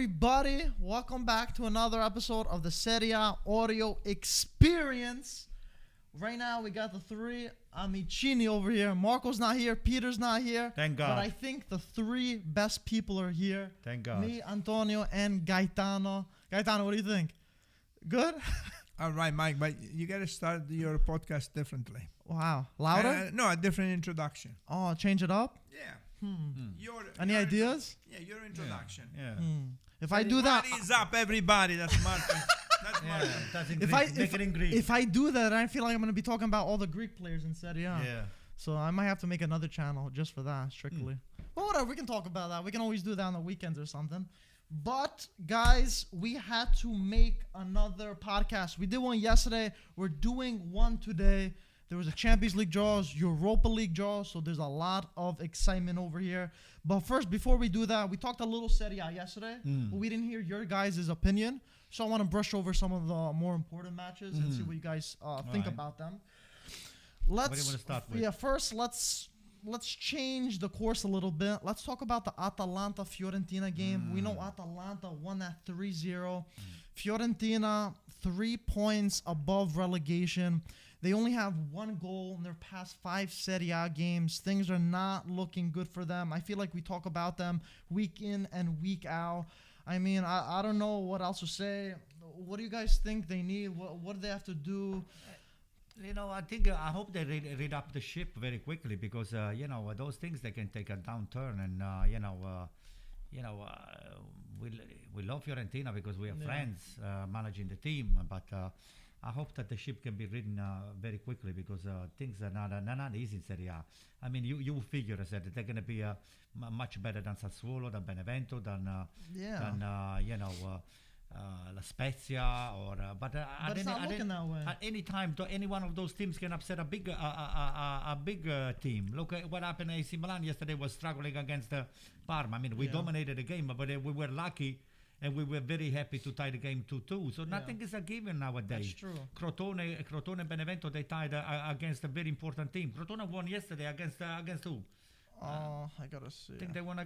everybody? Welcome back to another episode of the Serie A Audio Experience. Right now, we got the three Amicini over here. Marco's not here. Peter's not here. Thank God. But I think the three best people are here. Thank God. Me, Antonio, and Gaetano. Gaetano, what do you think? Good? All right, Mike, but you got to start your podcast differently. Wow. Louder? No, a different introduction. Oh, change it up? Yeah. Any ideas? Yeah, your introduction. Yeah. If I do that... What is up, everybody? That's Martin. That's Martin. That's in Greek. If I do that, I feel like I'm going to be talking about all the Greek players in Serie A. Yeah. So I might have to make another channel just for that, strictly. But whatever, we can talk about that. We can always do that on the weekends or something. But, guys, we had to make another podcast. We did one yesterday. We're doing one today. There was a Champions League draws, Europa League draws, so there's a lot of excitement over here. But first, before we do that, we talked a little Serie A yesterday, but we didn't hear your guys' opinion. So I want to brush over some of the more important matches and see what you guys think about them. What do you want to start with? Yeah, first, let's change the course a little bit. Let's talk about the Atalanta-Fiorentina game. We know Atalanta won that 3-0. Fiorentina, 3 points above relegation. They only have one goal in their past 5 Serie A games. Things are not looking good for them. I feel like we talk about them week in and week out. I mean, I don't know what else to say. What do you guys think they need? What do they have to do? You know, I hope they read up the ship very quickly because, those things, they can take a downturn. And, we love Fiorentina because we are friends managing the team. But I hope that the ship can be ridden very quickly because things are not easy in Serie A. I mean, you figure that they're going to be much better than Sassuolo, than Benevento, than La Spezia, but it's not looking that way. At any time, any one of those teams can upset a big team. Look at what happened. AC Milan yesterday was struggling against Parma. I mean, we dominated the game, but we were lucky. And we were very happy to tie the game 2-2. So nothing is a given nowadays. That's true. Crotone and Benevento, they tied against a very important team. Crotone won yesterday against who? I gotta see. I think they won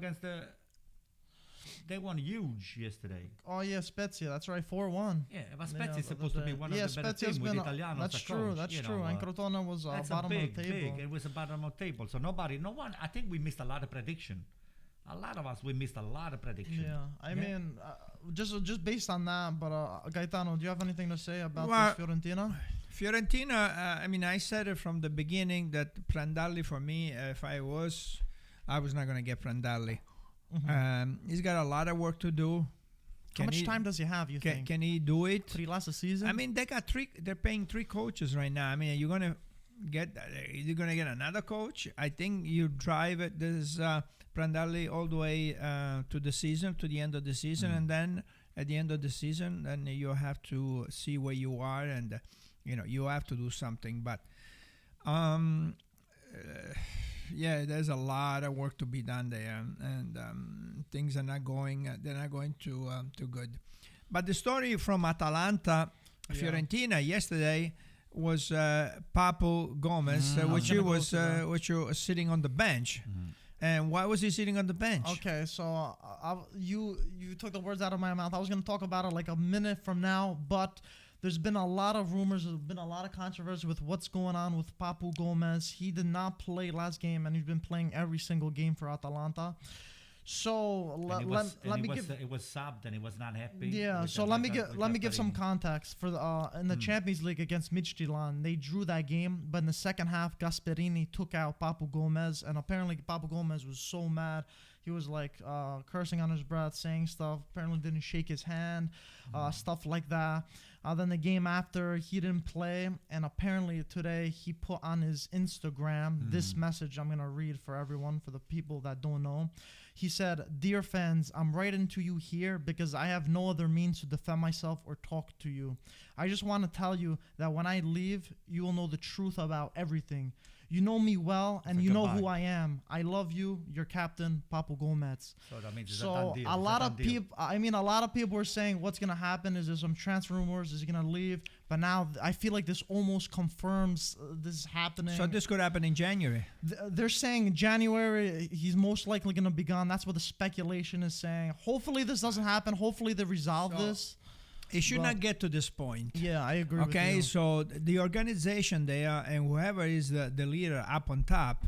They won huge yesterday. Oh yeah, Spezia. That's right, 4-1. Yeah, but Spezia is supposed to be one of the better teams with Italiano. That's true. That's true. And Crotone was bottom of the table. It was a bottom of the table. So no one. I think we missed a lot of prediction. A lot of us, we missed a lot of prediction. Yeah, I mean, just based on that. But Gaetano, do you have anything to say about this Fiorentina? Fiorentina, I said it from the beginning that Prandelli, for me, if I was not going to get Prandelli. He's got a lot of work to do. How much time does he have, you think? Can he do it? 3 last season? I mean, they're paying 3 coaches right now. I mean, you're going to get another coach? I think you drive it. This Prandelli all the way to the end of the season, and then at the end of the season, then you have to see where you are, and you have to do something. But there's a lot of work to be done there, and things are not going. They're not going too good. But the story from Atalanta, Fiorentina yesterday was Papu Gomez, which was sitting on the bench. And why was he sitting on the bench? Okay, so you took the words out of my mouth. I was going to talk about it like a minute from now, but there's been a lot of rumors. There's been a lot of controversy with what's going on with Papu Gomez. He did not play last game, and he's been playing every single game for Atalanta. So it was subbed and he was not happy. Yeah. So let me give some context for the in the Champions League against Midtjylland. They drew that game, but in the second half, Gasperini took out Papu Gomez, and apparently Papu Gomez was so mad. He was like cursing on his breath, saying stuff. Apparently didn't shake his hand, stuff like that. Then the game after, he didn't play, and apparently today he put on his Instagram this message I'm gonna read for everyone, for the people that don't know. He said, "Dear fans, I'm writing to you here because I have no other means to defend myself or talk to you. I just want to tell you that when I leave, you will know the truth about everything. you know me well, and you know who goodbye. I am. I love you. Your captain, Papu Gomez. So that means it's a So done deal. a lot of people, a lot of people were saying what's gonna happen is there's some transfer rumors. Is he gonna leave? But now I feel like this almost confirms this is happening. So this could happen in January. They're saying January he's most likely gonna be gone. That's what the speculation is saying. Hopefully this doesn't happen. Hopefully they resolve this. It should not get to this point. Yeah, I agree. Okay, with you. so the organization there and whoever is the leader up on top,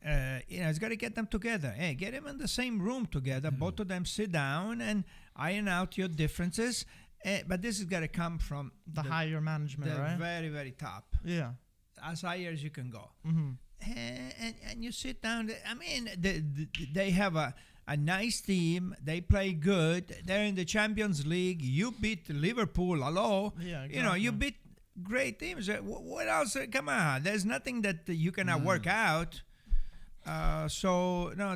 it's got to get them together. Hey, get them in the same room together. Both of them sit down and iron out your differences. But this has got to come from the higher management, the right? very, very top. Yeah. As high as you can go. Mm-hmm. And you sit down. I mean, they have a nice team. They play good. They're in the Champions League. You beat Liverpool. Hello. Yeah, exactly. You know, you beat great teams. What else? Come on. There's nothing that you cannot work out. So no,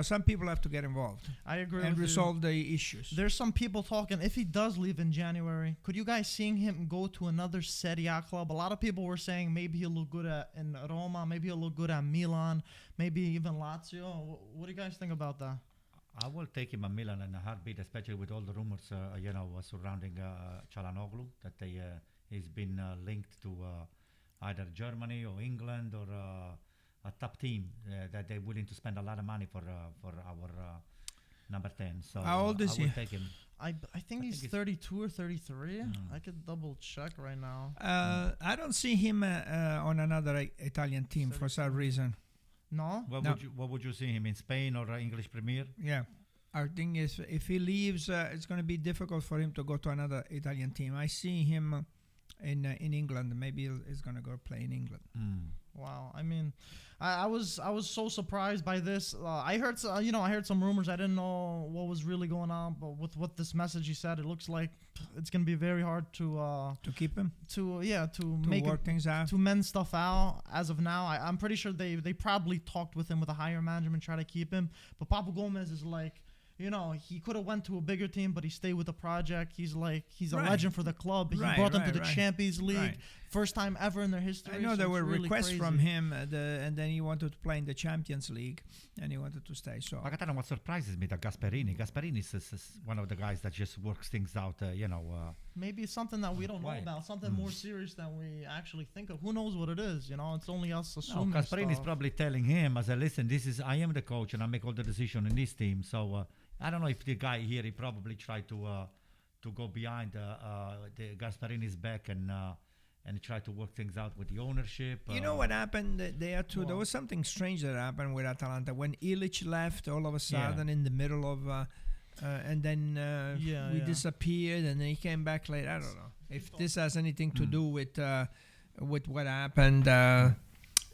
some people have to get involved. I agree and with resolve the issues. There's some people talking if he does leave in January. Could you guys seeing him go to another Serie A club? A lot of people were saying maybe he'll look good in Roma. Maybe he'll look good at Milan. Maybe even Lazio. What do you guys think about that? I will take him a Milan in a heartbeat, especially with all the rumors, surrounding Çalhanoğlu, that he's been linked to either Germany or England or a top team that they're willing to spend a lot of money for our number 10. So how old is I will he? take him. I think he's 32 or 33. I could double check right now. I don't see him on another Italian team for some reason. No? What would you see him in Spain or English Premier? Yeah. Our thing is, if he leaves, it's going to be difficult for him to go to another Italian team. I see him in England. Maybe he's going to go play in England. Wow. I mean, I was so surprised by this. I heard some rumors. I didn't know what was really going on, but with what this message he said, it looks like it's gonna be very hard to keep him. To make work things out. To mend stuff out. As of now, I'm pretty sure they probably talked with him with a higher management, try to keep him. But Papu Gomez is like, he could have went to a bigger team, but he stayed with the project. He's a legend for the club. He brought them to the Champions League. First time ever in their history. I know there were really requests crazy from him, and then he wanted to play in the Champions League, and he wanted to stay. So, Magatano, what surprises me, that Gasperini. Gasperini is one of the guys that just works things out, Maybe it's something that we don't know about, something more serious than we actually think of. Who knows what it is? It's only us assuming. Gasperini is probably telling him, listen, I am the coach, and I make all the decision in this team. So I don't know if the guy here, he probably tried to go behind the Gasperini's back and try to work things out with the ownership. You know what happened there too? There was something strange that happened with Atalanta when Ilic left. All of a sudden, in the middle of, and then we disappeared, and then he came back later. I don't know if this has anything to do with what happened.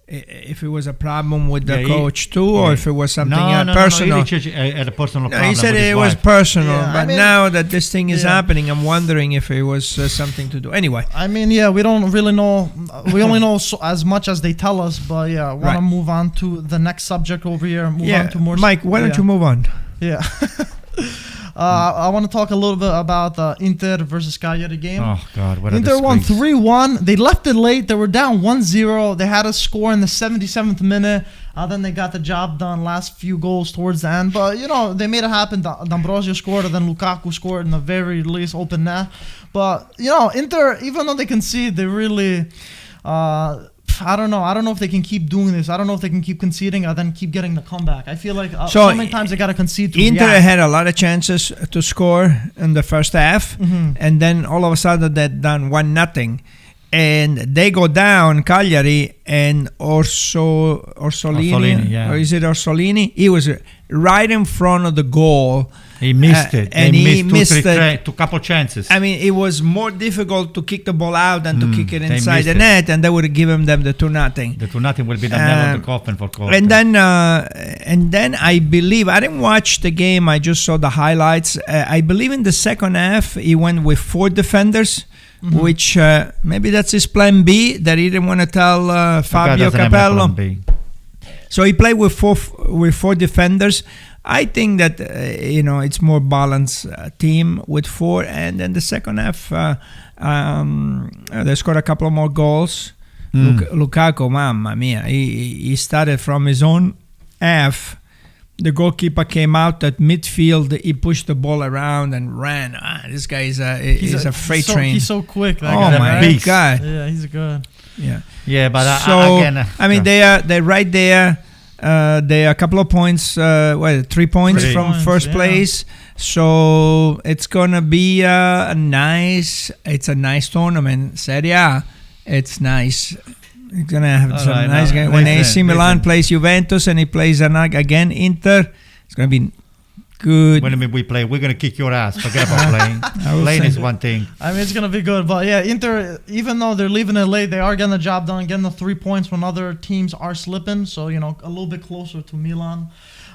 If it was a problem with the coach too, or if it was something personal. Ilic had a personal problem. He said with it his was wife. personal, but now that this thing is happening, I'm wondering if it was something to do. Anyway, I mean, we don't really know. We only know as much as they tell us. But I want to move on to the next subject over here. Move on to more. Mike, why don't you move on? Yeah. I want to talk a little bit about the Inter versus Cagliari game. Oh, God. What a Inter won disgrace. 3-1. They left it late. They were down 1-0. They had a score in the 77th minute. Then they got the job done, last few goals towards the end. But, they made it happen. D'Ambrosio scored, and then Lukaku scored in the very least open net. But, Inter, even though they concede, they really... I don't know. I don't know if they can keep doing this. I don't know if they can keep conceding and then keep getting the comeback. I feel like so many times they got to concede to Inter react. had a lot of chances to score in the first half, and then all of a sudden they done 1-0. And they go down, Cagliari, and Orsolini, or is it Orsolini? He was right in front of the goal. He missed it. And he missed two couple chances. I mean, it was more difficult to kick the ball out than to kick it inside the net, and they would have given them the 2-0. The 2-0 will be the nail on the coffin for Porto. And then I believe, I didn't watch the game, I just saw the highlights. I believe in the second half, he went with 4 defenders. Which maybe that's his plan B that he didn't want to tell Fabio Capello. So he played with four defenders. I think that it's more balanced team with 4, and then the second half they scored a couple of more goals. Lukaku, mamma mia, he started from his own half. The goalkeeper came out at midfield. He pushed the ball around and ran. This guy is a freight train. He's so quick. That Oh guy, my right? God! Yeah, he's good. Yeah, but so again, I mean, they're right there. They are a couple of points. 3 points from first place. So it's gonna be a nice tournament. Serie A, it's nice. You're gonna have some nice game. When AC Milan plays Juventus and he plays again Inter, it's gonna be good. When we play, we're gonna kick your ass. Forget about playing. Playing is one thing. I mean, it's gonna be good, but yeah, Inter, even though they're leaving it late, they are getting the job done, getting the 3 points when other teams are slipping. So a little bit closer to Milan.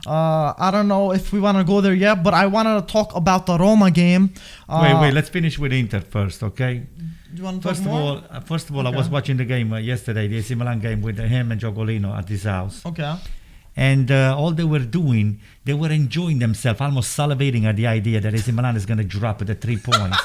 I don't know if we want to go there yet, but I wanted to talk about the Roma game. Wait. Let's finish with Inter first, okay? Do you want to talk more? First of all, I was watching the game yesterday, the AC Milan game with him and Giogolino at his house. Okay. And all they were doing, they were enjoying themselves, almost salivating at the idea that AC Milan is going to drop the 3 points.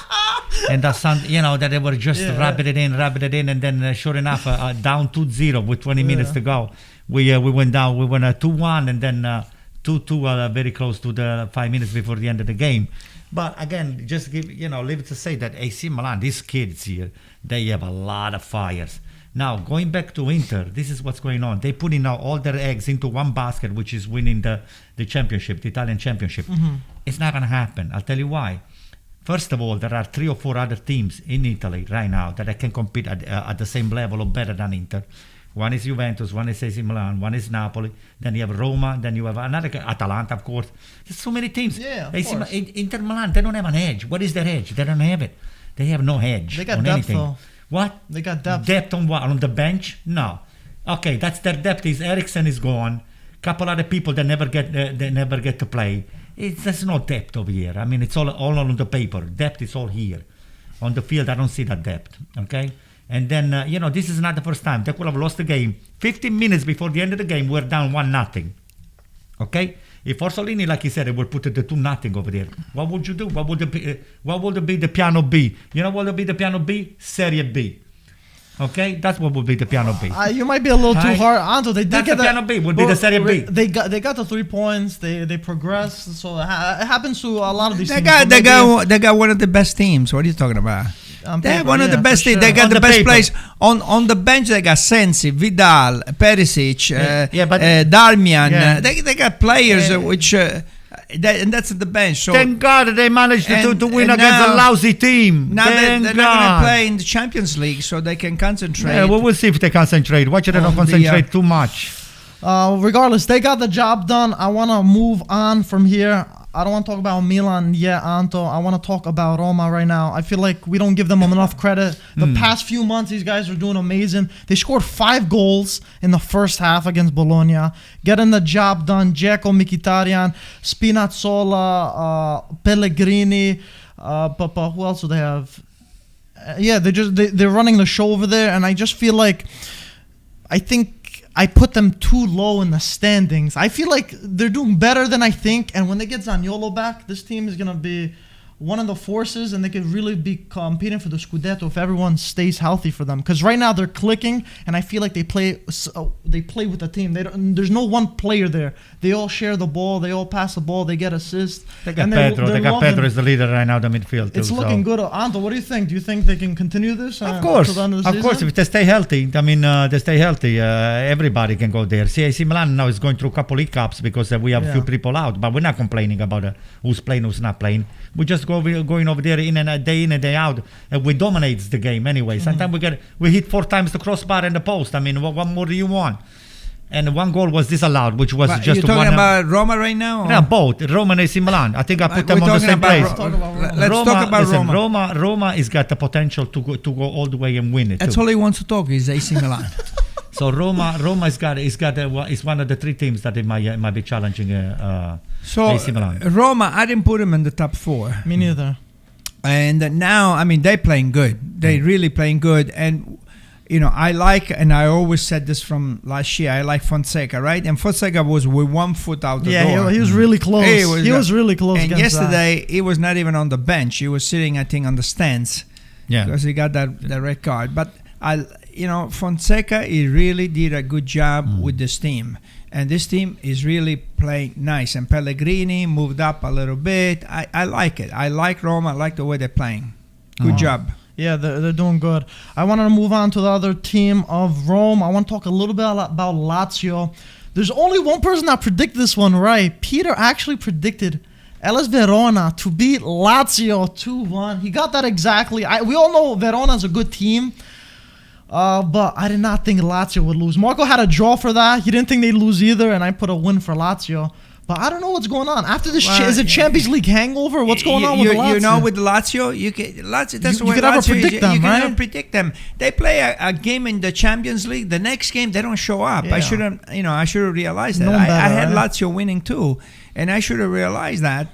And that that they were just wrapping it in, and then sure enough, down 2-0 with 20 minutes to go. We went down, we went 2-1, and then 2-2 very close to the 5 minutes before the end of the game. But again, just leave it to say that AC Milan, these kids here, they have a lot of fires. Now, going back to Inter, this is what's going on. They put in now all their eggs into one basket, which is winning the championship, the Italian championship. Mm-hmm. It's not going to happen. I'll tell you why. First of all, there are 3 or 4 other teams in Italy right now that can compete at the same level or better than Inter. One is Juventus, one is AC Milan, one is Napoli. Then you have Roma, then you have another Atalanta, of course. There's so many teams. Yeah, Inter Milan, they don't have an edge. What is their edge? They don't have it. They have no edge. They got on depth, anything. though. What? They got depth. Depth on what? On the bench? No. Okay, that's their depth. Is Eriksen is gone. Couple other people that never get to play. There's no depth over here. I mean, it's all on the paper. Depth is all here. On the field, I don't see that depth. Okay. And then, this is not the first time. They could have lost the game. 15 minutes before the end of the game, we're down 1-0. Okay? If Orsolini, like he said, it would put the 2-0 over there, what would you do? What would be the piano B? You know what would be the piano B? Serie B. Okay? That's what would be the piano B. You might be a little too hard. Anto, they did That's get the piano B, would be the Serie B. They got the 3 points. They progressed. So it happens to a lot of these teams. They got one of the best teams. What are you talking about? They have one of the best teams. They got the best players. On the bench, they got Sensi, Vidal, Perisic, Darmian. Yeah. They got players which... and that's at the bench. So thank God they managed to win against a lousy team. Now they're not going to play in the Champions League, so they can concentrate. Yeah, we'll see if they concentrate. Watch it, they don't concentrate too much. Regardless, they got the job done. I want to move on from here. I don't want to talk about Milan yet, Anto. I want to talk about Roma right now. I feel like we don't give them enough credit. The past few months, these guys are doing amazing. They scored 5 goals in the first half against Bologna, getting the job done. Dzeko, Mkhitaryan, Spinazzola, Pellegrini. But who else do they have? They're running the show over there, and I just feel like I think I put them too low in the standings. I feel like they're doing better than I think, and when they get Zaniolo back, this team is going to be one of the forces, and they could really be competing for the Scudetto if everyone stays healthy for them. Because right now they're clicking, and I feel like they play with the team. There's no one player there. They all share the ball. They all pass the ball. They get assists. They got Pedro. They got Pedro as the leader right now, the midfield. It's looking good. Anto, what do you think? Do you think they can continue this? Of course. Of course, if they stay healthy. I mean, everybody can go there. AC Milan now is going through a couple hiccups because we have a few people out, but we're not complaining about who's playing, who's not playing. We just going over there in and day out, and we dominate the game anyway. Sometimes we hit 4 times the crossbar and the post. I mean, what more do you want? And 1 goal was disallowed, which was just you're talking about Roma right now? Yeah, both Roma and AC Milan. I think I put them on the same place. Let's talk about Roma. Roma has got the potential to go all the way and win it. That's all he wants to talk is AC Milan. So Roma is one of the 3 teams that it might be challenging AC Milan. Roma, I didn't put them in the top 4. Me neither. And now, I mean, they're playing good. They're really playing good. And, I like, and I always said this from last year, I like Fonseca, right? And Fonseca was with 1 foot out the door. Yeah, he was really close. He was really close. And yesterday, he was not even on the bench. He was sitting, I think, on the stands. Yeah. Because he got that red card. But Fonseca, he really did a good job with this team. And this team is really playing nice. And Pellegrini moved up a little bit. I like it. I like Roma. I like the way they're playing. Good job. Yeah, they're doing good. I want to move on to the other team of Rome. I want to talk a little bit about Lazio. There's only one person that predicted this one right. Peter actually predicted Hellas Verona to beat Lazio 2-1. He got that exactly. We all know Verona's a good team. But I did not think Lazio would lose. Marco had a draw for that. He didn't think they'd lose either, and I put a win for Lazio. But I don't know what's going on. After this, is it Champions League hangover? What's going on with Lazio? With Lazio, that's you could never predict them, right? You can never predict them. They play a game in the Champions League. The next game, they don't show up. Yeah. I should have realized that. I had Lazio winning too, and I should have realized that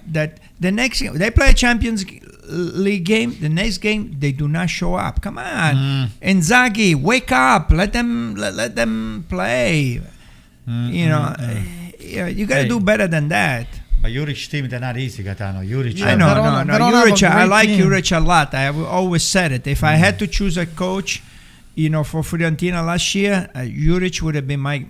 the next game, they play a Champions League game. The next game, they do not show up. Come on, Inzaghi, wake up! Let them play. You got to do better than that. But Juric team, they're not easy, Gaetano. Juric. Yeah, no. Juric, I like Juric a lot. I have always said it. If I had to choose a coach, for Fiorentina last year, Juric would have been my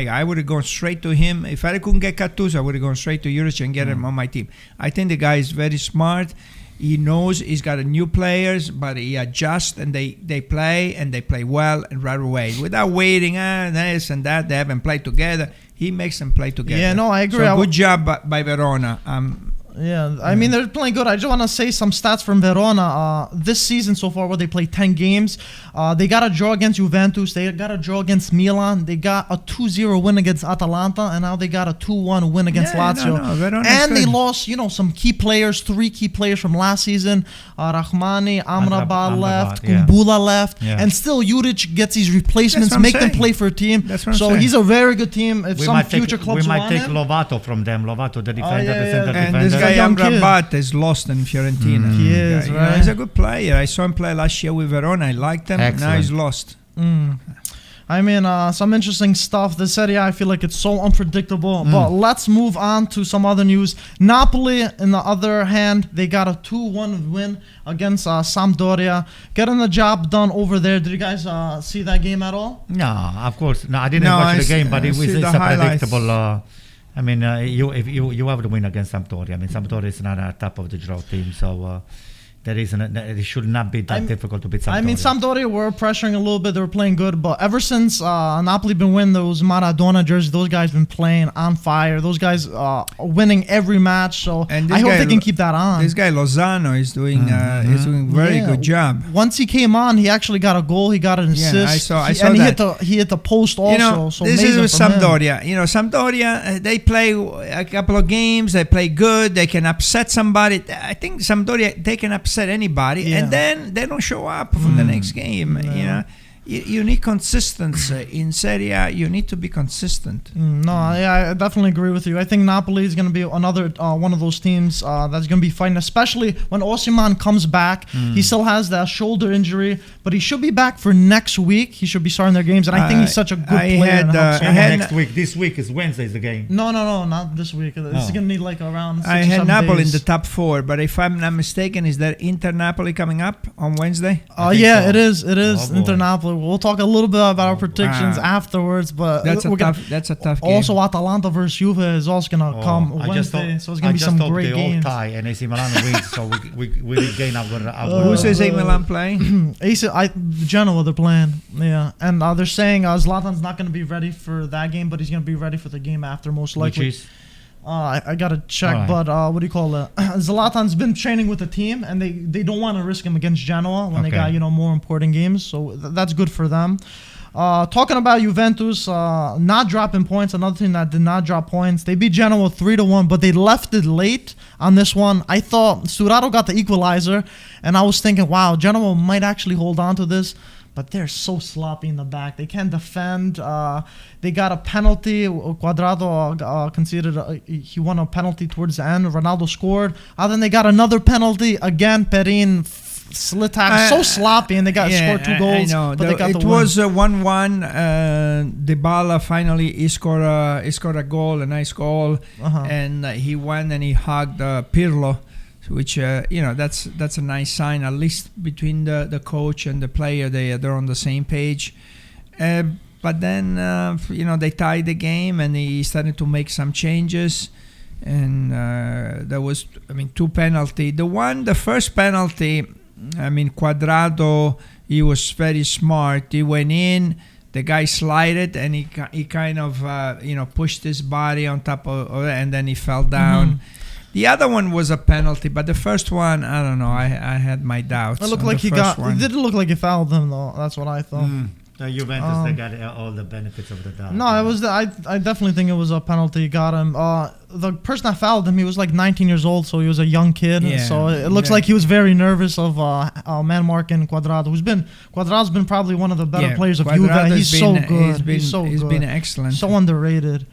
I would have gone straight to him. If I couldn't get Gattuso, I would have gone straight to Juric and get him on my team. I think the guy is very smart. He knows he's got a new players, but he adjusts and they play well and right away without waiting. This and that. They haven't played together. He makes them play together. Yeah, no, I agree. So good job by Verona. Yeah, I mean, they're playing good. I just want to say some stats from Verona. This season so far, where they played 10 games, they got a draw against Juventus. They got a draw against Milan. They got a 2-0 win against Atalanta. And now they got a 2-1 win against Lazio. And they lost, some key players, 3 key players from last season. Rahmani, Amrabat left, Kumbula left. Yeah. And still, Juric gets these replacements, make them play for a team. So he's a very good team. If some future clubs want him. We might take Lovato from them. Lovato, the defender, the center defender. Amrabat is lost in Fiorentina. He is, right? He's a good player. I saw him play last year with Verona. I liked him. Excellent. Now he's lost. I mean, some interesting stuff. The Serie A, I feel like it's so unpredictable. But let's move on to some other news. Napoli, on the other hand, they got a 2-1 win against Sampdoria. Getting the job done over there. Did you guys see that game at all? No, of course. No, I didn't watch the game, but it's a predictable... I mean, you have to win against Sampdoria. I mean, Sampdoria is not a top of the draw team, so it should not be that difficult to beat Sampdoria. I mean, Sampdoria were pressuring a little bit. They were playing good, but ever since Napoli been winning those Maradona jerseys, those guys been playing on fire. Those guys are winning every match. So I hope they can keep that on. This guy Lozano is doing very good job. Once he came on, he actually got a goal. He got an assist. I saw and that. He hit the post also. So this is with Sampdoria. Sampdoria, they play a couple of games. They play good. They can upset somebody. I think Sampdoria, they can upset anybody, and then they don't show up for the next game. You need consistency in Serie A. You need to be consistent. I definitely agree with you. I think Napoli is going to be another one of those teams that's going to be fighting, especially when Osimhen comes back. He still has that shoulder injury, but he should be back for next week. He should be starting their games, and I think he's such a good player. Next week. This week is Wednesday's the game. No, not this week. It's going to need like around 6 I or had 7 Napoli days. in the top 4, but if I'm not mistaken, is there Inter Napoli coming up on Wednesday? It is. Inter Napoli. We'll talk a little bit about our predictions afterwards, but that's a tough game. Also, Atalanta versus Juve is also going to come Wednesday, so it's going to be some great games. I just hope they all tie and AC Milan wins, so we regain our Who's AC Milan playing? Genoa they're playing, and they're saying Zlatan's not going to be ready for that game, but he's going to be ready for the game after, most likely. Which is? I gotta check, but what do you call it? Zlatan's been training with the team, and they don't want to risk him against Genoa when they got more important games. So that's good for them. Talking about Juventus, not dropping points. Another team that did not drop points. They beat Genoa 3-1, but they left it late on this one. I thought Sturaro got the equalizer, and I was thinking, wow, Genoa might actually hold on to this. But they're so sloppy in the back. They can't defend. They got a penalty. Quadrado conceded. He won a penalty towards the end. Ronaldo scored. Then they got another penalty. Again, Perin slit tackle. So sloppy, and they got scored 2 goals. I know. But they got it was 1-1. Dybala finally he scored a goal, a nice goal. And he went and he hugged Pirlo. which that's a nice sign, at least between the coach and the player. They're on the same page. But then they tied the game, and he started to make some changes, and there was two penalty. The first penalty, Cuadrado, he was very smart. He went in, the guy slided, and he kind of pushed his body on top of it, and then he fell down. Mm-hmm. The other one was a penalty, but the first one, I don't know. I had my doubts. It looked like it didn't look like he fouled him though. That's what I thought. The Juventus, they got all the benefits of the doubt. No, it was. I definitely think it was a penalty. Got him. The person that fouled him, he was like 19 years old, so he was a young kid. Yeah, so it looks like he was very nervous of man marking Cuadrado. Cuadrado's been probably one of the better players of Juve. He's so good. He's been excellent. So underrated.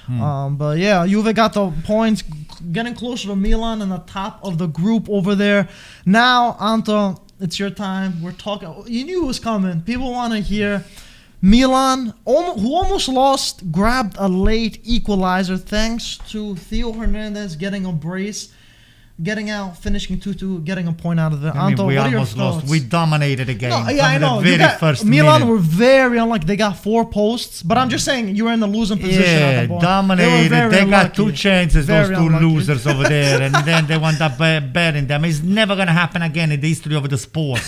But yeah, Juve got the points, getting closer to Milan in the top of the group over there. Now, Anto, it's your time. We're talking. You knew it was coming. People want to hear Milan, who almost lost, grabbed a late equalizer thanks to Theo Hernandez getting a brace, getting out, finishing 2-2, getting a point out of it. Anto, we what are your almost thoughts? lost. We dominated the game. No, yeah, I know. First Milan minute. were very unlucky. They got 4 posts, but I'm just saying you were in the losing position at the ball. Dominated. They got 2 chances, very those 2 unlucky. losers over there, and then they wound up betting them. It's never going to happen again in the history of the sport.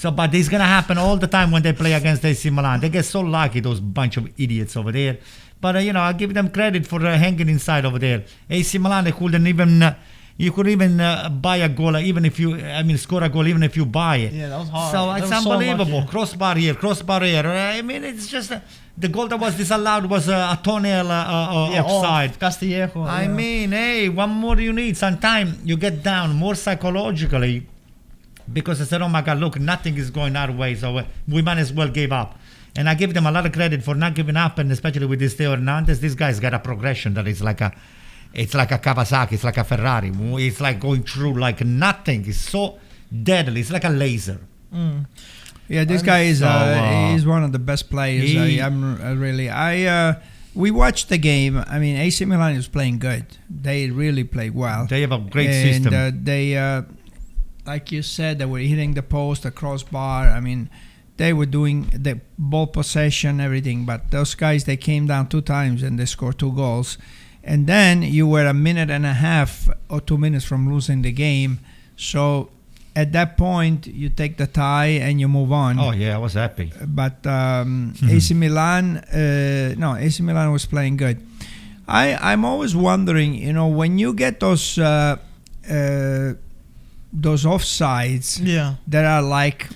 But it's going to happen all the time when they play against AC Milan. They get so lucky, those bunch of idiots over there. But, I give them credit for hanging inside over there. AC Milan, they couldn't even... You could even buy a goal, even if you, score a goal, even if you buy it. Yeah, that was hard. So it's unbelievable. Crossbar here. It's just the goal that was disallowed was a toenail offside. Castillejo. One more you need. Sometimes you get down more psychologically because I said, oh my God, look, nothing is going our way, so we might as well give up. And I give them a lot of credit for not giving up, and especially with this Theo Hernandez, this guy's got a progression that is like a Kawasaki, it's like a Ferrari. It's like going through like nothing. It's so deadly. It's like a laser. Yeah, this guy is he's one of the best players. We watched the game. AC Milan is playing good. They really play well. They have a great system. They, like you said, they were hitting the post, the crossbar. They were doing the ball possession, everything. But those guys, they came down 2 times and they scored 2 goals. And then you were a minute and a half or 2 minutes from losing the game. So at that point, you take the tie and you move on. Oh, yeah, I was happy. But AC Milan, AC Milan was playing good. I'm always wondering, when you get those offsides that are like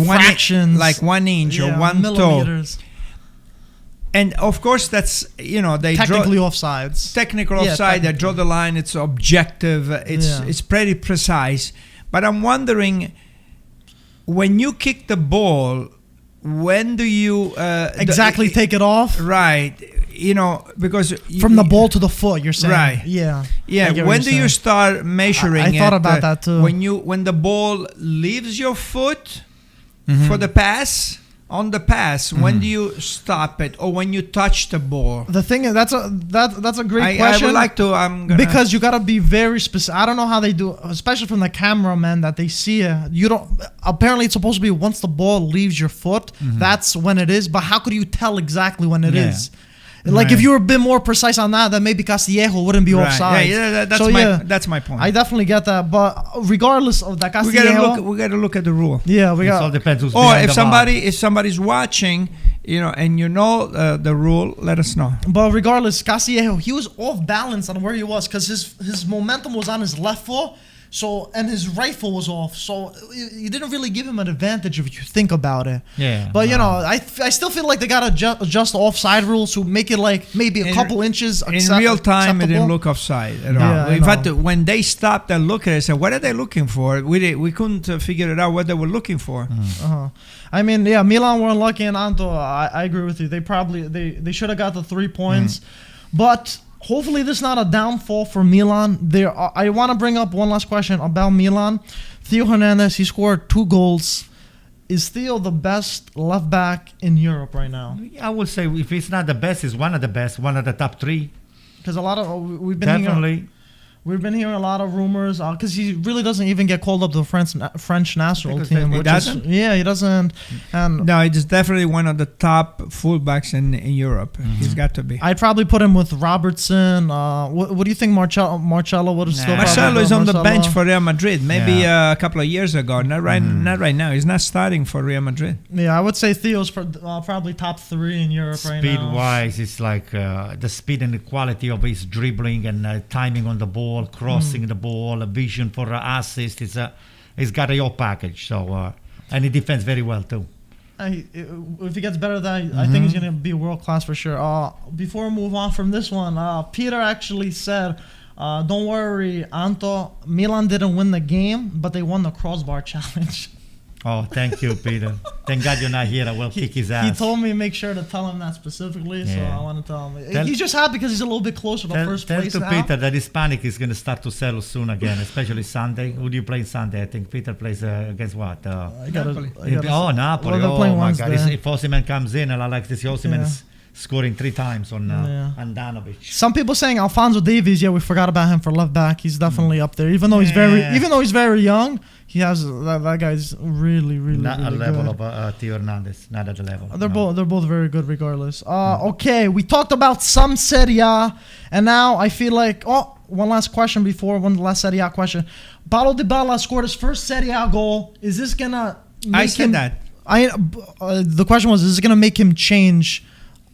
fractions, like 1 inch or 1 millimeters. toe. And of course, that's they technically offsides. Technical offside. They draw the line. It's objective. It's pretty precise. But I'm wondering, when you kick the ball, when do you exactly take it off? Right. Because from the ball to the foot, you're saying. Right. Yeah. When do you start measuring? I thought about that too. When the ball leaves your foot for the pass. On the pass, when do you stop it, or when you touch the ball? The thing is, that's a great question. I would like to. Because you gotta be very specific. I don't know how they do, especially from the cameraman that they see it. You don't. Apparently, it's supposed to be once the ball leaves your foot, that's when it is. But how could you tell exactly when it is? Like if you were a bit more precise on that, then maybe Castillejo wouldn't be offside. Yeah, that's my point. I definitely get that. But regardless of that, Castillejo, we gotta look at the rule. Yeah, it all depends who's or if somebody's watching, and the rule, let us know. But regardless, Castillejo, he was off balance on where he was because his momentum was on his left foot. So, and his rifle was off. So, you didn't really give him an advantage if you think about it. Yeah. But, I still feel like they got to adjust the offside rules to make it like maybe a couple inches in real time, it didn't look offside at all. In fact, when they stopped and looked at it, I said, what are they looking for? We couldn't figure it out what they were looking for. Milan were unlucky, and Anto, I agree with you. They should have got the 3 points. But... hopefully, this is not a downfall for Milan. I want to bring up one last question about Milan. Theo Hernandez, he scored 2 goals. Is Theo the best left back in Europe right now? I would say if he's not the best, he's one of the best, one of the top 3. Because we've been definitely. We've been hearing a lot of rumors because he really doesn't even get called up to the French national team. He doesn't? He doesn't. And no, he's definitely one of the top fullbacks in Europe. He's got to be. I'd probably put him with Robertson. What do you think Marcelo would have still? Marcelo is on the bench for Real Madrid. Maybe a couple of years ago. Not right now. He's not starting for Real Madrid. Yeah, I would say Theo's probably top 3 in Europe right now. Speed-wise, it's like the speed and the quality of his dribbling and timing on the ball, crossing the ball, a vision for assist. He's got a whole package. So and he defends very well too. If he gets better at that, I think he's going to be world class for sure. Before we move on from this one, Peter actually said, don't worry, Anto, Milan didn't win the game, but they won the crossbar challenge. Oh, thank you, Peter. Thank God you're not here. I will kick his ass. He told me make sure to tell him that specifically, so I want to tell him. He's just happy because he's a little bit closer to first place Tell now. Peter that Hispanic is going to start to settle soon again, especially Sunday. Who do you play Sunday? I think Peter plays against what? Napoli. Napoli. Well, oh, my Wednesday. God. If Osimhen comes in, and I like this, Osimhen is scoring 3 times on Andanovic. Some people saying Alphonso Davies. Yeah, we forgot about him for left back. He's definitely up there, even though he's very young. He has that guy's really not really a level good. of Theo Hernandez, not at the level. They're both very good regardless. Okay, we talked about some Serie A, and now I feel like one last Serie A question. Paulo Dybala scored his first Serie A goal. Is this gonna? The question was, is it gonna make him change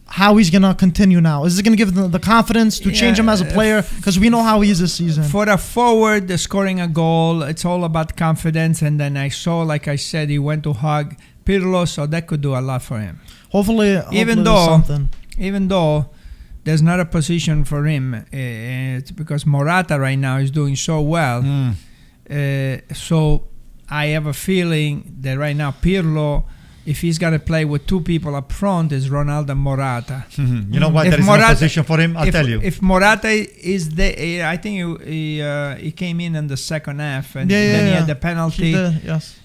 how he's going to continue now? Is it going to give him the confidence to change him as a player? Because we know how he is this season. For a forward, scoring a goal, it's all about confidence. And then I saw, like I said, he went to hug Pirlo, so that could do a lot for him. Hopefully even though there's not a position for him, it's because Morata right now is doing so well. So I have a feeling that right now Pirlo, if he's got to play with 2 people up front, is Ronaldo and Morata. You know what? There is no position for him. I'll tell you. If Morata is there, I think he came in the second half, and then he had the penalty. He did, yes.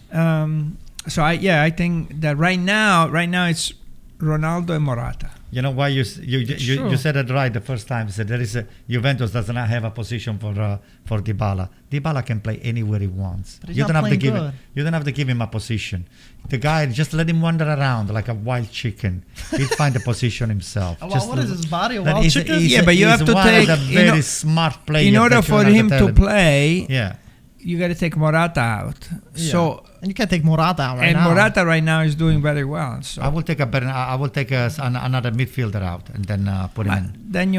So I think that right now it's Ronaldo and Morata. You know why you said it right the first time. You said there is Juventus does not have a position for Dybala. Dybala can play anywhere he wants. But you don't have to give him a position. The guy, just let him wander around like a wild chicken. He'll find a position himself. What is his body? A wild chicken? But you have to take a very smart player. In order for him to play, yeah, you got to take Morata out. Yeah. So and you can't take Morata out right now. And Morata right now is doing very well. So I will take another midfielder out and then put him in. Then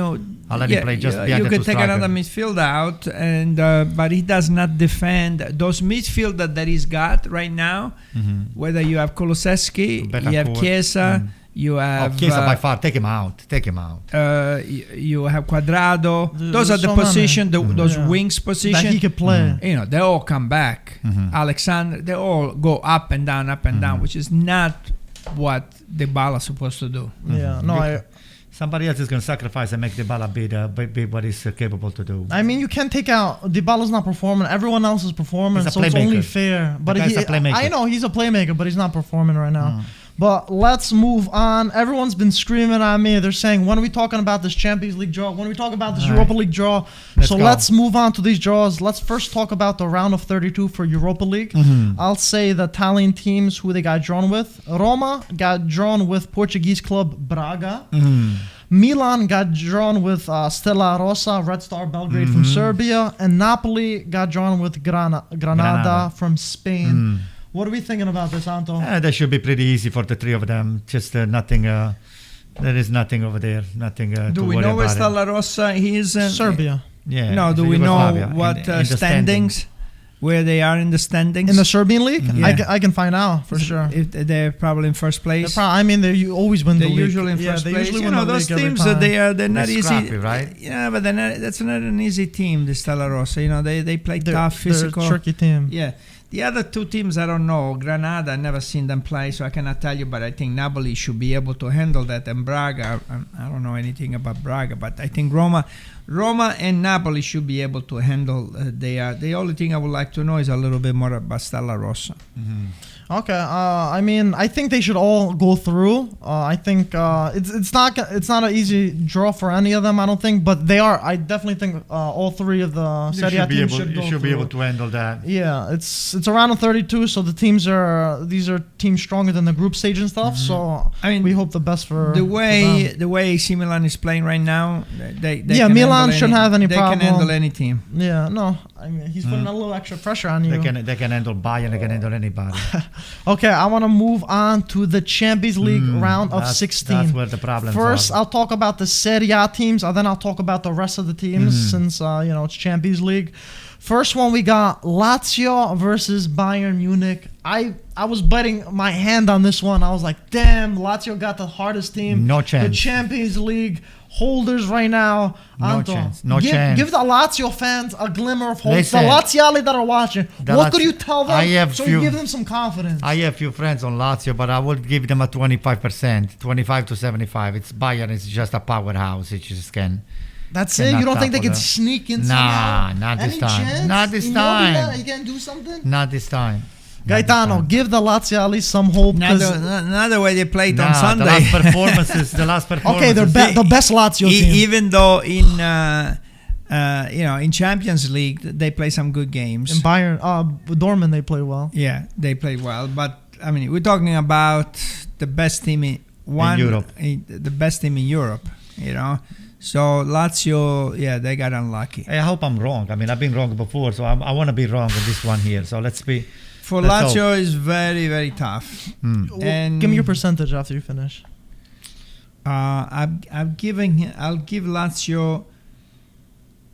I'll let him play just behind you the could take striker. another midfielder out, and but he does not defend those midfielders that he's got right now. Whether you have Kulusevski, you have Chiesa, you have Chiesa by far. Take him out. You have Cuadrado. Those are the positions, those wings positions that he could play. They all come back. Alexander, they all go up and down, which is not what Dybala is supposed to do. Yeah, no, somebody else is going to sacrifice and make Dybala be what he's capable to do. I mean, you can't take out Dybala's not performing. Everyone else is performing, so it's only fair. But I know he's a playmaker, but he's not performing right now. But let's move on. Everyone's been screaming at me. They're saying, when are we talking about this Champions League draw? When are we talking about this Europa League draw? Let's move on to these draws. Let's first talk about the round of 32 for Europa League. I'll say the Italian teams, who they got drawn with. Roma got drawn with Portuguese club Braga. Milan got drawn with Stella Rossa, Red Star Belgrade from Serbia. And Napoli got drawn with Granada from Spain. What are we thinking about this, Anto? That should be pretty easy for the 3 of them. Just nothing. There is nothing over there. Nothing to worry about. Do we know where Stella Rossa is? Serbia. Yeah. No, do we know what standings? Where they are in the standings? In the Serbian league? I can find out for sure. If they're probably in first place. They always win the league. They're usually in first place. Usually win those teams, they're not easy. Scrappy, right? Yeah, but that's not an easy team, the Stella Rossa. They play tough, physical. They're a tricky team. Yeah. The other two teams, I don't know. Granada, I never seen them play, so I cannot tell you. But I think Napoli should be able to handle that. And Braga, I don't know anything about Braga, but I think Roma and Napoli should be able to handle. The only thing I would like to know is a little bit more about Stella Rossa. Okay, I mean, I think they should all go through. I think it's not an easy draw for any of them. I don't think, but they are. I definitely think all three of the Serie A teams should go through. Be able to handle that. Yeah, it's around of 32, so these are teams stronger than the group stage and stuff. So I mean, we hope the best for the way AC Milan is playing right now. They Milan shouldn't have any problem. They can handle any team. Yeah, no, I mean he's putting a little extra pressure on you. They can handle Bayern. They can handle anybody. Okay, I want to move on to the Champions League round of 16. That's where the problem is. First, I'll talk about the Serie A teams, and then I'll talk about the rest of the teams since it's Champions League. First one, we got Lazio versus Bayern Munich. I was biting my hand on this one. I was like, damn, Lazio got the hardest team. No chance. The Champions League holders right now. No chance. No chance. Give the Lazio fans a glimmer of hope. Listen, the Laziali that are watching. What could you tell them you give them some confidence? I have few friends on Lazio, but I would give them a 25%, 25 to 75. It's Bayern. It's just a powerhouse. It just can. That's it? You don't think they can sneak in somehow? Not this time. Chance? Not this time. You can do something? Not this time. Gaetano, give the Laziali some hope. Not the way they played on Sunday. The last performances. Okay, they're the best Lazio team. Even though in Champions League they play some good games. In Bayern, Dortmund they play well. Yeah, they play well. But I mean, we're talking about the best team in Europe. The best team in Europe. So Lazio, they got unlucky. I hope I'm wrong. I mean, I've been wrong before, so I want to be wrong with this one here. So let's be. For Lazio, is very, very tough. And give me your percentage after you finish. I'll give Lazio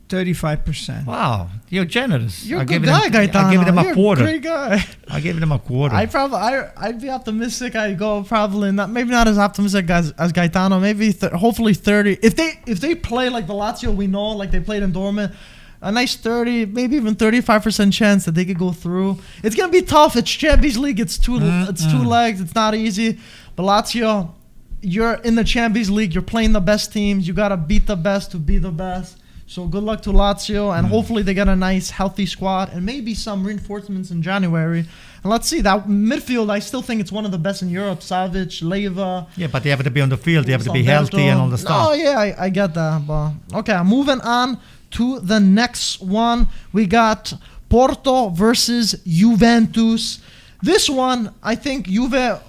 35%. Wow, you're generous. You're a good guy, Gaetano. I give them a quarter. Great guy. I give them a quarter. I'd be optimistic. I go probably maybe not as optimistic as Gaetano. Maybe hopefully 30. If they play like the Lazio we know, like they played in Dortmund, a nice 30, maybe even 35% chance that they could go through. It's gonna be tough. It's Champions League. It's two legs. It's not easy. But Lazio, you're in the Champions League. You're playing the best teams. You gotta beat the best to be the best. So good luck to Lazio, and hopefully they get a nice, healthy squad, and maybe some reinforcements in January. And let's see, that midfield, I still think it's one of the best in Europe. Savic, Leiva. Yeah, but they have to be on the field. They have to be healthy and all the stuff. Oh, yeah, I get that. But okay, moving on to the next one. We got Porto versus Juventus. This one, I think Juve,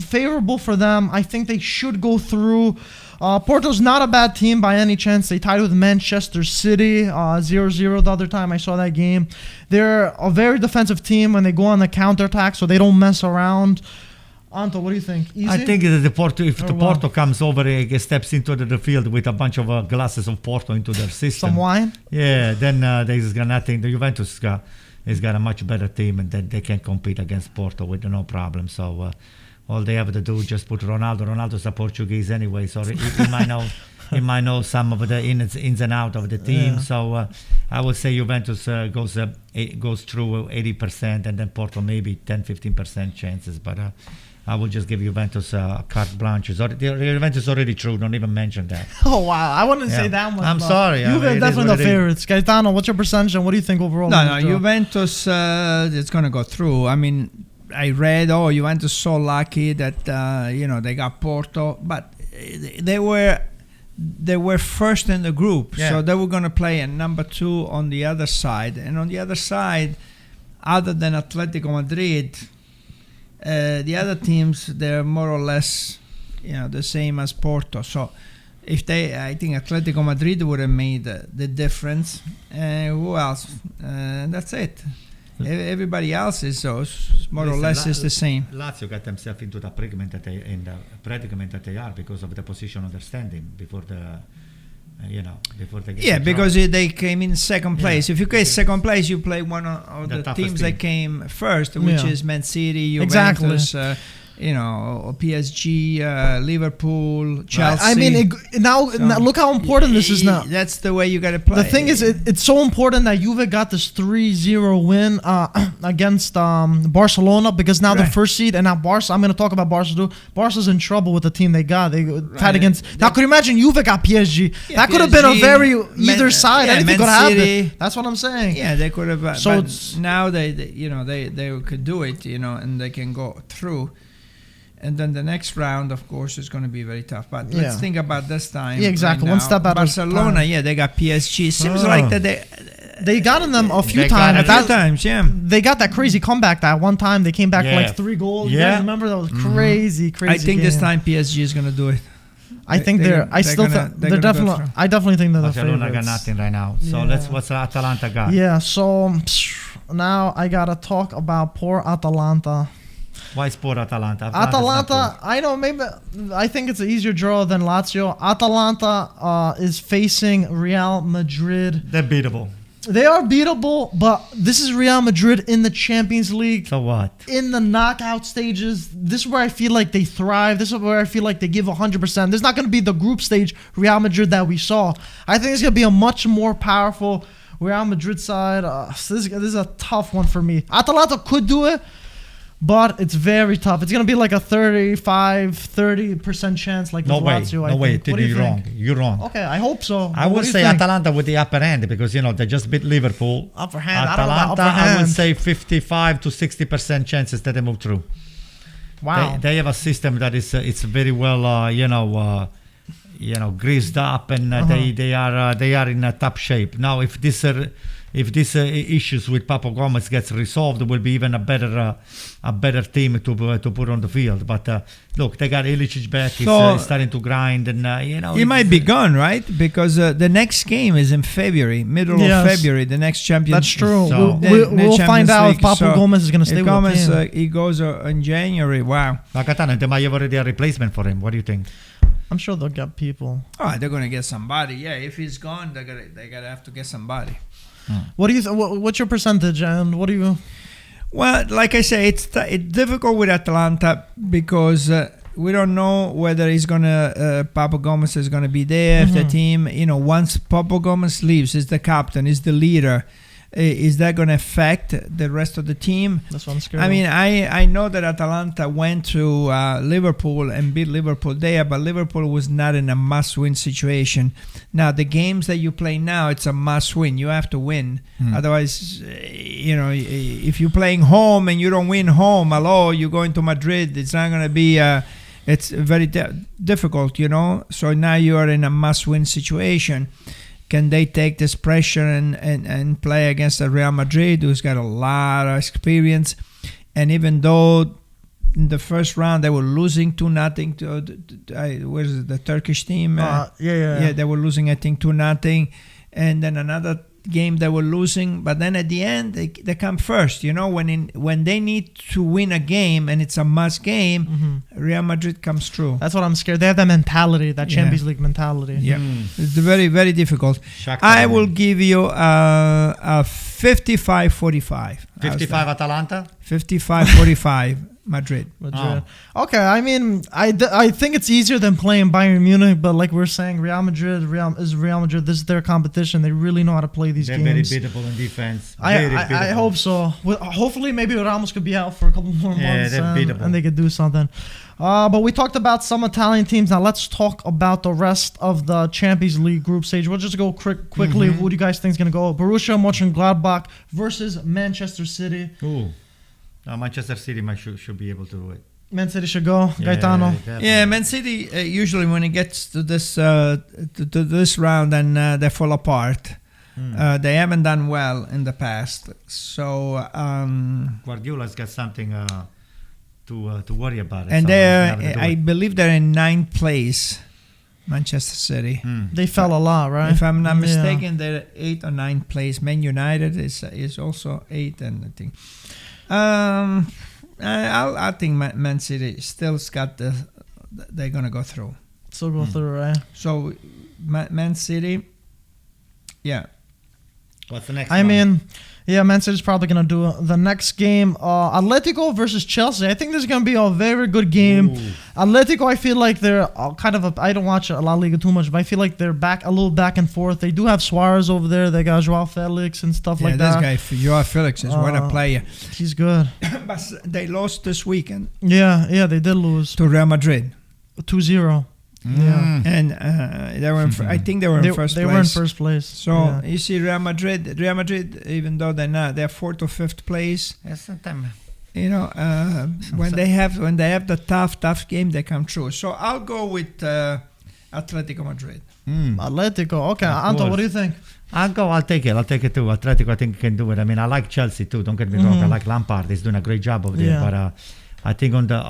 favorable for them. I think they should go through. Porto's not a bad team by any chance. They tied with Manchester City 0-0 the other time I saw that game. They're a very defensive team when they go on the counterattack, so they don't mess around. Anto, what do you think? Easy? I think that if Porto comes over, steps into the field with a bunch of glasses of Porto into their system. Some wine? Yeah, then there's nothing. The Juventus has got a much better team, and then they can compete against Porto with no problem. So all they have to do is just put Ronaldo. Ronaldo's a Portuguese anyway, so he might know some of the ins and out of the team. Yeah. So I would say Juventus goes through 80%, and then Porto maybe 10-15% chances. But I would just give Juventus carte blanche. Juventus already through. Don't even mention that. Oh wow! I wouldn't say that much. I'm sorry. Juve definitely the favorites. Gaetano, what's your percentage and what do you think overall? No, Juventus it's gonna go through. I mean, I read, Juventus so lucky that they got Porto, but they were first in the group, so they were gonna play a number 2 on the other side, and on the other side, other than Atletico Madrid. The other teams, they're more or less, the same as Porto. So, I think Atletico Madrid would have made the difference. Who else? That's it. Everybody else is more or less is the same. Lazio got themselves into the predicament that they are because of the position understanding before the. Before they get because they came in second place. If you get second place, you play one of the teams that came first, which is Man City, Juventus. Exactly. PSG, Liverpool, Chelsea. I mean, now look how important this is now. That's the way you got to play. The thing is, it's so important that Juve got this 3-0 win against Barcelona, because now the first seed, and now Barca, I'm going to talk about Barca too. Barca's in trouble with the team they got. They tied against. Now, could you imagine Juve got PSG? That could have been a very either side. Anything could have happened. That's what I'm saying. Yeah, they could have. So but now they could do it, and they can go through. And then the next round, of course, is going to be very tough. But let's think about this time. Yeah, exactly. Right One step at a Barcelona, time. they got PSG. Seems like that they got in them a few times. A few times, yeah. They got that crazy comeback that one time. They came back like 3 goals. Yeah. You guys remember that was crazy. I think game. this time PSG is going to do it. I think they're definitely. I definitely think they're the favorites. Barcelona got nothing right now. So what's Atalanta got? Yeah. So now I gotta talk about poor Atalanta. Why is poor Atalanta? Atalanta, I know, maybe I think it's an easier draw than Lazio. Atalanta is facing Real Madrid. They're beatable. They are beatable, but this is Real Madrid in the Champions League. So what? In the knockout stages, this is where I feel like they thrive. This is where I feel like they give 100%. There's not going to be the group stage Real Madrid that we saw. I think it's going to be a much more powerful Real Madrid side. This is a tough one for me. Atalanta could do it, but it's very tough. It's going to be like a 30% chance like Lazio. No way. You're wrong. You're wrong. Okay, I hope so. I would say Atalanta with the upper hand, because, they just beat Liverpool. Upper hand. Atalanta, I would say 55 to 60% chances that they move through. Wow. They have a system that is it's very well, greased up, and they are in a top shape. Now, if these issues with Papo Gomez gets resolved, there will be even a better team to put on the field. But look, they got Ilicic back. He's starting to grind, and he might be gone, right? Because the next game is in February, middle of February. The next Champions. That's true. So we'll find out if Papo Gomez is going to stay with the team. He goes in January. Wow. Nakatana, they might have already a replacement for him. What do you think? I'm sure they'll get people. Oh, they're going to get somebody. Yeah, if he's gone, they're gonna have to get somebody. What do you? What's your percentage, and what do you? Well, like I say, it's difficult with Atalanta because we don't know whether Papo Gomez is gonna be there. If the team, once Papo Gomez leaves, is the captain, is the leader. Is that going to affect the rest of the team? That's what I'm scared I mean, I know that Atalanta went to Liverpool and beat Liverpool there, but Liverpool was not in a must-win situation. Now, the games that you play now, it's a must-win. You have to win. Otherwise, if you're playing home and you don't win home, you're going to Madrid. It's not going to be... it's very difficult, So now you are in a must-win situation. Can they take this pressure and play against the Real Madrid, who's got a lot of experience? And even though in the first round they were losing 2-0 to where is it, the Turkish team? Yeah, they were losing, I think, 2-0. And then another game they were losing, but then at the end they come first. When they need to win a game and it's a must game, Real Madrid comes through. That's what I'm scared. They have that mentality, that Champions League mentality. Yeah, it's very, very difficult. I will give you a 55-45. 55 Atalanta? 55-45. Madrid. Okay, I mean, I think it's easier than playing Bayern Munich, but like we're saying, Real Madrid. This is their competition. They really know how to play these games. They're very beatable in defense. I hope so. Hopefully, maybe Ramos could be out for a couple more months and they could do something. But we talked about some Italian teams. Now let's talk about the rest of the Champions League group stage. We'll just go quickly. Who do you guys think is going to go? Borussia Mönchengladbach versus Manchester City. Ooh. Manchester City should be able to do it. Man City should go. Gaetano. Yeah, Man City usually when it gets to this round, then they fall apart. They haven't done well in the past, so Guardiola's got something to worry about. And I believe they're in 9th place. Manchester City. They fell a lot, right? If I'm not mistaken, they're 8th or 9th place. Man United is also 8th, and I think. I think Man City still's got they're gonna go through. Still go through, right? So Man City, yeah. What's the next? I mean, Yeah, Man City's probably going to do the next game. Atletico versus Chelsea. I think this is going to be a very good game. Ooh. Atletico, I feel like they're I don't watch La Liga too much, but I feel like they're a little back and forth. They do have Suarez over there. They got Joao Felix and stuff like that. Yeah, this guy, Joao Felix, is what a player. He's good. But they lost this weekend. Yeah, they did lose. To Real Madrid. 2-0. Yeah. And they were I think they were in first place. They were in first place. So you see Real Madrid, even though they're fourth or fifth place. Yeah, sometimes. You know, when they have the tough game, they come through. So I'll go with Atletico Madrid. Atletico. Okay, Anto, what do you think? I'll take it too. Atletico, I think, can do it. I mean, I like Chelsea too. Don't get me wrong. I like Lampard. He's doing a great job over there. But I think on the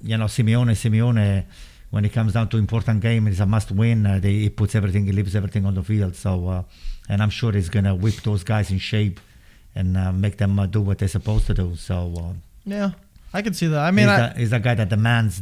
Simeone, when it comes down to important game, it's a must win. He puts everything, he leaves everything on the field. So, and I'm sure he's gonna whip those guys in shape and make them do what they're supposed to do. So, yeah, I can see that. I mean, he's a guy that demands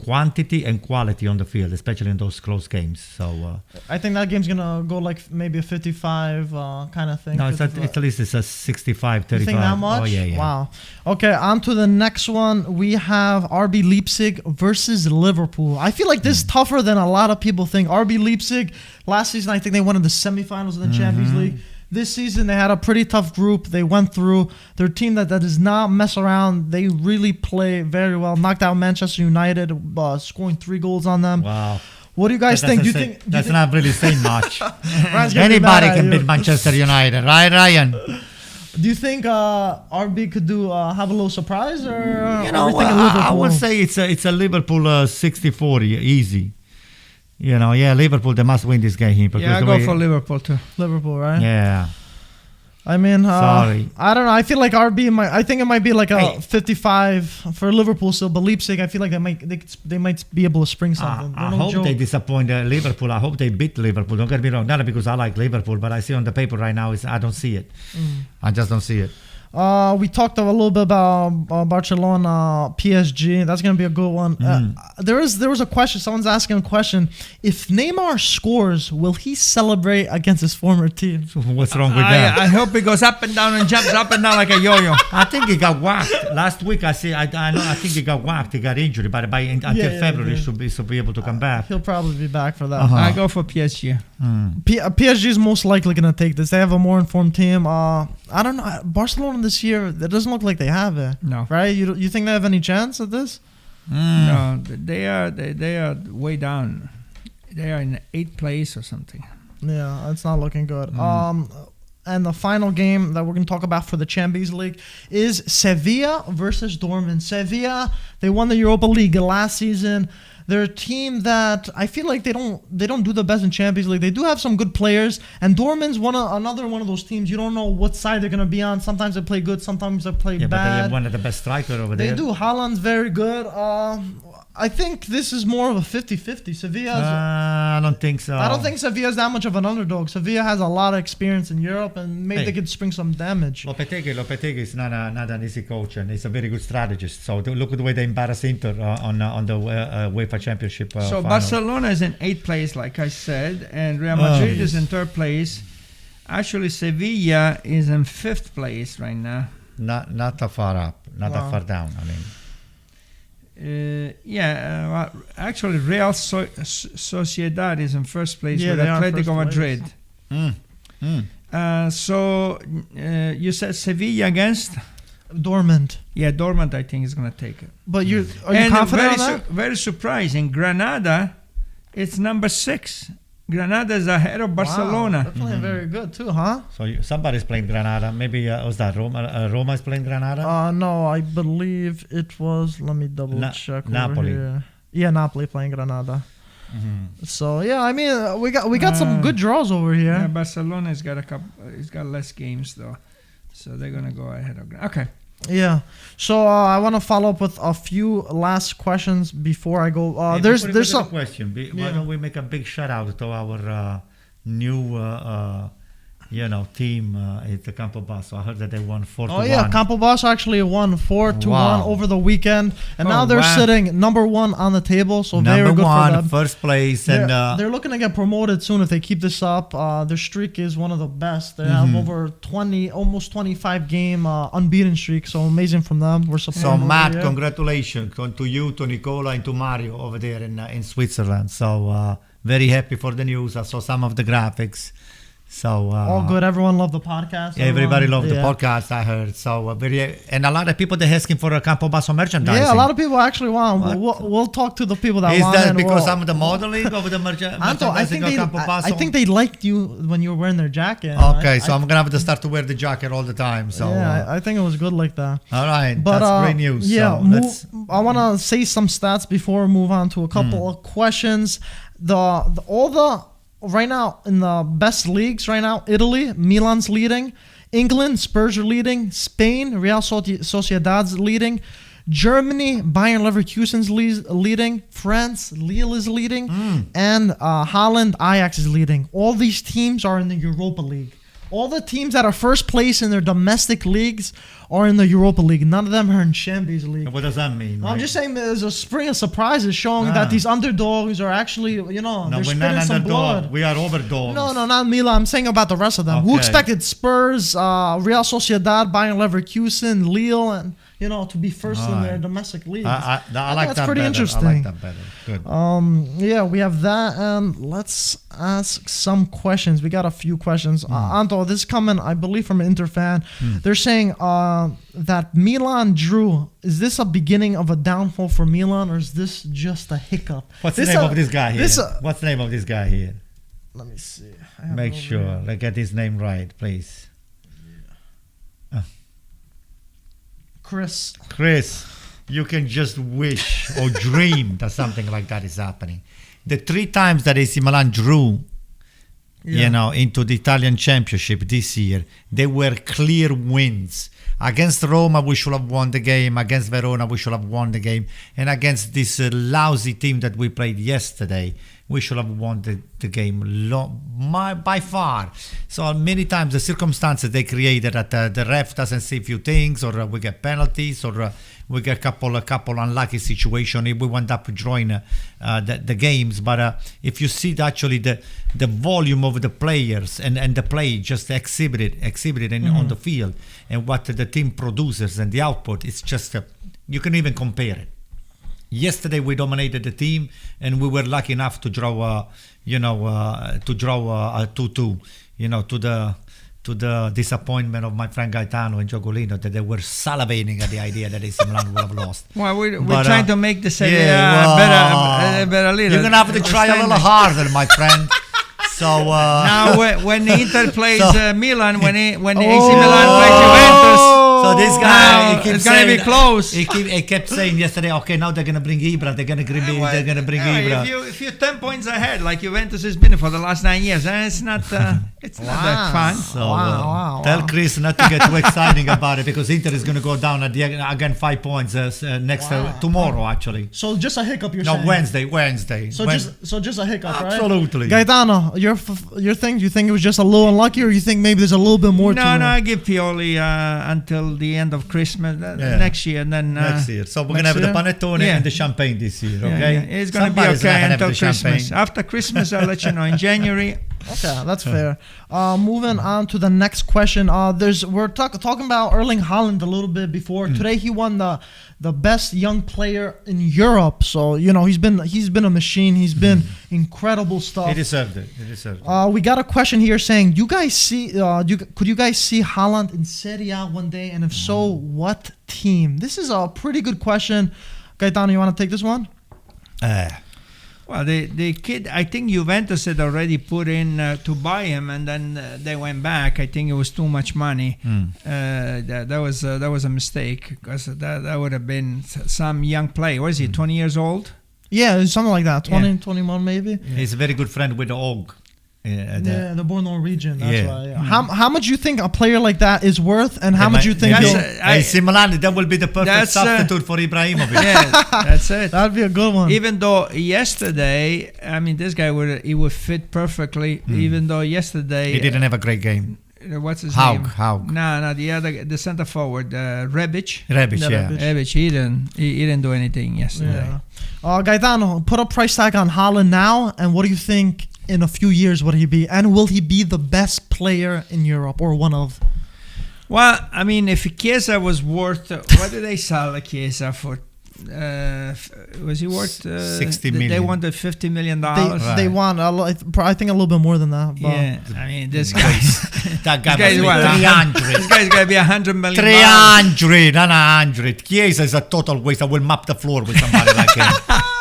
quantity and quality on the field, especially in those close games. So, I think that game's gonna go like maybe a 55 kind of thing. No, it's at least it's a 65, 35. You think that much? Oh, yeah. Wow. Okay, on to the next one. We have RB Leipzig versus Liverpool. I feel like this is tougher than a lot of people think. RB Leipzig, last season, I think they won in the semifinals of the Champions League. This season, they had a pretty tough group. They went through. Their team that does not mess around. They really play very well. Knocked out Manchester United, scoring 3 goals on them. Wow. What do you guys think? That's not really saying much. Anybody can beat Manchester United, right, Ryan? Do you think RB could have a little surprise, or I would say it's a Liverpool 60-40 easy. Liverpool, they must win this game here. I go for Liverpool too. Liverpool, right? Yeah. I mean, sorry. I don't know. I feel like RB I think it might be like a 55 for Liverpool still, but Leipzig, I feel like they might be able to spring something. I hope they disappoint Liverpool. I hope they beat Liverpool. Don't get me wrong. Not because I like Liverpool, but I see on the paper right now I don't see it. I just don't see it. We talked a little bit about Barcelona, PSG. That's gonna be a good one. There was a question. Someone's asking a question. If Neymar scores, will he celebrate against his former team? What's wrong with that? I hope he goes up and down and jumps up and down like a yo-yo. I think he got whacked last week. I think he got whacked. He got injured, but until February he should be able to come back. He'll probably be back for that. I go for PSG. PSG is most likely gonna take this. They have a more informed team. I don't know. Barcelona this year, it doesn't look like they have it. No. Right? You think they have any chance at this? No, they are way down. They are in 8th place or something. Yeah, it's not looking good. And the final game that we're going to talk about for the Champions League is Sevilla versus Dortmund. Sevilla, they won the Europa League last season. They're a team that I feel like they don't do the best in Champions League. They do have some good players, and Dortmund's another one of those teams. You don't know what side they're gonna be on. Sometimes they play good, sometimes they play bad. But they have one of the best strikers over there. They do. Haaland's very good. I think this is more of a 50-50. Sevilla's. I don't think so. I don't think Sevilla's that much of an underdog. Sevilla has a lot of experience in Europe, and maybe they could spring some damage. Lopetegui is not an easy coach, and he's a very good strategist. So look at the way they embarrass Inter on the UEFA Championship. So final. Barcelona is in 8th place, like I said, and Real Madrid is in 3rd place. Actually, Sevilla is in 5th place right now. Not that far up, not that far down. I mean. Actually, Real Sociedad is in 1st place with Atletico Madrid. So you said Sevilla against Dortmund. Yeah, Dortmund, I think, is going to take it. But are you confident on that? Very surprising. Granada, it's number 6. Granada is ahead of Barcelona. Wow, they're playing very good too, huh? So somebody's playing Granada. Maybe was that Roma? Roma is playing Granada. No, I believe it was. Let me double check. Napoli. Over here. Yeah, Napoli playing Granada. So yeah, I mean we got some good draws over here. Yeah, Barcelona has got a couple. It's got less games though, so they're gonna go ahead of Granada. Okay. Yeah. So I want to follow up with a few last questions before I go. There's some question. Why don't we make a big shout out to our new team at the Campobasso. I heard that they won 4-1. Oh yeah, Campobasso actually won 4-1 Wow. over the weekend, and now they're sitting number 1 on the table. So very Number good one, for them. first place, They're looking to get promoted soon if they keep this up. Their streak is one of the best. They have over 20, almost 25 game unbeaten streak. So amazing from them. We're supporting. So them Matt, over here. congratulations to you, to Nicola, and to Mario over there in Switzerland. So very happy for the news. I saw some of the graphics. So all good. Everyone loved the podcast. Everybody loved the podcast, I heard. So and a lot of people they're asking for a Campobasso merchandising. Yeah, a lot of people actually want. We'll talk to the people that is want. Is that and because I'm the modeling of the merchandising of Campobasso? I think they liked you when you were wearing their jacket. Okay, so I'm gonna have to start to wear the jacket all the time. So yeah, I think it was good like that. All right, but, that's great news. Yeah, so I want to say some stats before we move on to a couple of questions. Right now in the best leagues right now, Italy, Milan's leading. England, Spurs are leading. Spain, Real Sociedad's leading. Germany, Bayern Leverkusen's leading. France, Lille is leading. And Holland, Ajax is leading. All these teams are in the Europa League. All the teams that are first place in their domestic leagues are in the Europa League. None of them are in Champions League. What does that mean? I'm just saying there's a spring of surprises showing that these underdogs are actually, they're spitting some blood. We are overdogs. No, not Milan. I'm saying about the rest of them. Okay. Who expected Spurs, Real Sociedad, Bayern Leverkusen, Lille, and to be first in their domestic leagues? I like that's that pretty better. interesting. I like that better. Good. Yeah, we have that, and let's ask some questions. We got a few questions. Anto, this is coming, I believe, from an Inter fan. They're saying that Milan drew. Is this a beginning of a downfall for Milan, or is this just a hiccup? What's the name of this guy here? What's the name of this guy here? Let me see. Make sure. Let's get his name right, please. Chris, you can just wish or dream that something like that is happening. The 3 times that AC Milan drew, into the Italian Championship this year, they were clear wins. Against Roma, we should have won the game. Against Verona, we should have won the game. And against this lousy team that we played yesterday, we should have won the game by far. So many times the circumstances they created that the ref doesn't see a few things, or we get penalties, or we get a couple unlucky situations. We wound up drawing the games. But if you see actually the volume of the players and the play just exhibited on the field, and what the team produces and the output, it's just you can even compare it. Yesterday we dominated the team, and we were lucky enough to draw, a 2-2. To the disappointment of my friend Gaetano and Giogolino, that they were salivating at the idea that AC Milan would have lost. Well, we're trying to make the Serie better little. You're gonna have to try a little harder, my friend. So now when Inter plays Milan, when AC Milan plays Juventus. So this guy, it's gonna be close. He kept saying yesterday, okay, now they're gonna bring Ibra. They're gonna bring Ibra. If you're 10 points ahead, like Juventus has been for the last 9 years, it's not not that fun. So tell Chris not to get too exciting about it, because Inter is gonna go down again 5 points tomorrow actually. So just a hiccup, you're saying? No, Wednesday. So just a hiccup, right? Absolutely. Gaetano, your thing? Do you think it was just a little unlucky, or you think maybe there's a little bit more to it? No, I give Pioli until the end of Christmas next year, and then next year. So we're gonna have the panettone and the champagne this year. Okay, it's gonna be okay until Christmas. After Christmas, I'll let you know in January. Okay, that's fair. Moving on to the next question. We're talking about Erling Haaland a little bit before. Today he won the best young player in Europe. So he's been a machine. He's been incredible stuff. He deserved it. We got a question here saying, could you guys see Haaland in Serie A one day, and if so, what team? This is a pretty good question. Gaetano, you want to take this one? Well, the kid, I think Juventus had already put in to buy him, and then they went back. I think it was too much money. That was a mistake, because that would have been some young player. What is he, 20 years old? Yeah, something like that. 20, 21 maybe. He's a very good friend with the Og. the Borno region. That's Yeah. why. Yeah. How much you think a player like that is worth, and how much you think AC Milan, that will be the perfect substitute for Ibrahimovic. Yeah, that's it. that'd be a good one. Even though yesterday, I mean, this guy would fit perfectly. Even though yesterday He didn't have a great game. What's his name? Haug. No, the center forward, Rebic. Rebic, Yeah, yeah. Rebic, he didn't do anything yesterday. Yeah. Gaetano, put a price tag on Haaland now, and what do you think in a few years would he be? And will he be the best player in Europe, or one of? Well, I mean, if Chiesa was worth, what did they sell Chiesa for? Was he worth 60 million? They wanted $50 million. They want, I think, a little bit more than that. But Yeah, I mean, this guy. That guy This must guy's be what? 300. This guy's gonna be $100 million. 300, not 100. Chiesa is a total waste. I will mop the floor with somebody like him.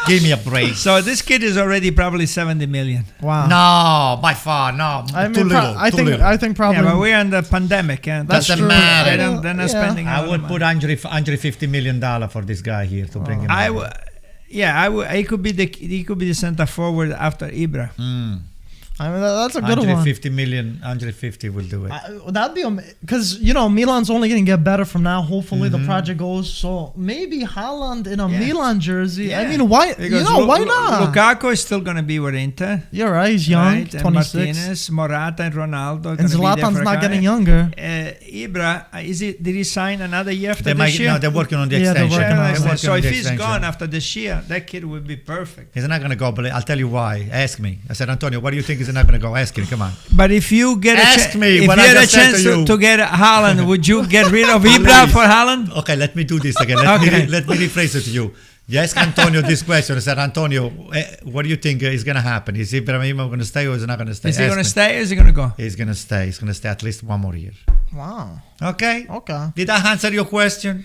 Give me a break. So this kid is already probably 70 million. wow. No, by far, no. I too mean, little. I think probably. Yeah, but we're in the pandemic, and Doesn't true. matter. They're not Yeah. spending. I all would the put money. $150 million for this guy here to bring him. I over. would. Yeah, I would. He could be the center forward after Ibra. I mean, that's a good one. 150 million, 150 will do it. That'd be because Milan's only gonna get better from now. Hopefully the project goes. So maybe Haaland in a Milan jersey. I mean, why? Because Why not? Lukaku is still going to be with Inter. You're right. He's young, Right? And 26, Martinez, Morata, and Ronaldo. and gonna be there Zlatan's for a not guy. getting younger. Ibra, did he sign another year after They this might, year? no, they're working on the Yeah, they're extension. working on They're it. So on if the he's extension. gone after this year, that kid would be perfect. He's not going to go, but I'll tell you why. Ask me. I said, Antonio, what do you think he's not going to go? Ask him. Come on. But if you get Ask me if what you I had a just said chance to you. to get Haaland, would you get rid of Ibra Please. for Haaland? Okay, let me do this again. Okay. Let me rephrase it to you. You ask Antonio this question. I said, Antonio, what do you think is going to happen? Is Ibrahimovic going to stay or is he not going to stay? Is he Ask going to me. stay or is he going to go? He's going to stay. He's going to stay at least one more year. Wow. Okay? Okay. Did I answer your question?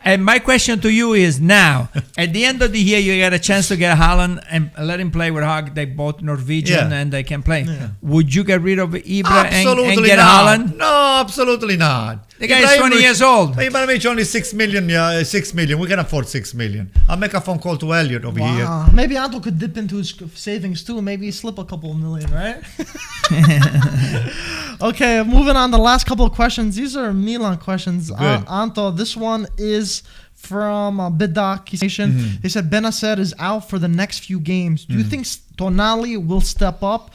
And my question to you is now, at the end of the year, you get a chance to get Haaland and let him play with Hag. They both Norwegian and they can play. Yeah. Would you get rid of Ibra and get not. Haaland? No, absolutely not. The guy is 20 years old. Ibrahimovic only 6 million. 6 million. We can afford 6 million. I'll make a phone call to Elliot over here. Maybe Anto could dip into his savings too. Maybe slip a couple of million, right? Okay, moving on. The last couple of questions. These are Milan questions. Anto, this one is from Bidak Nation. They said Benacer is out for the next few games. Do you think Tonali will step up?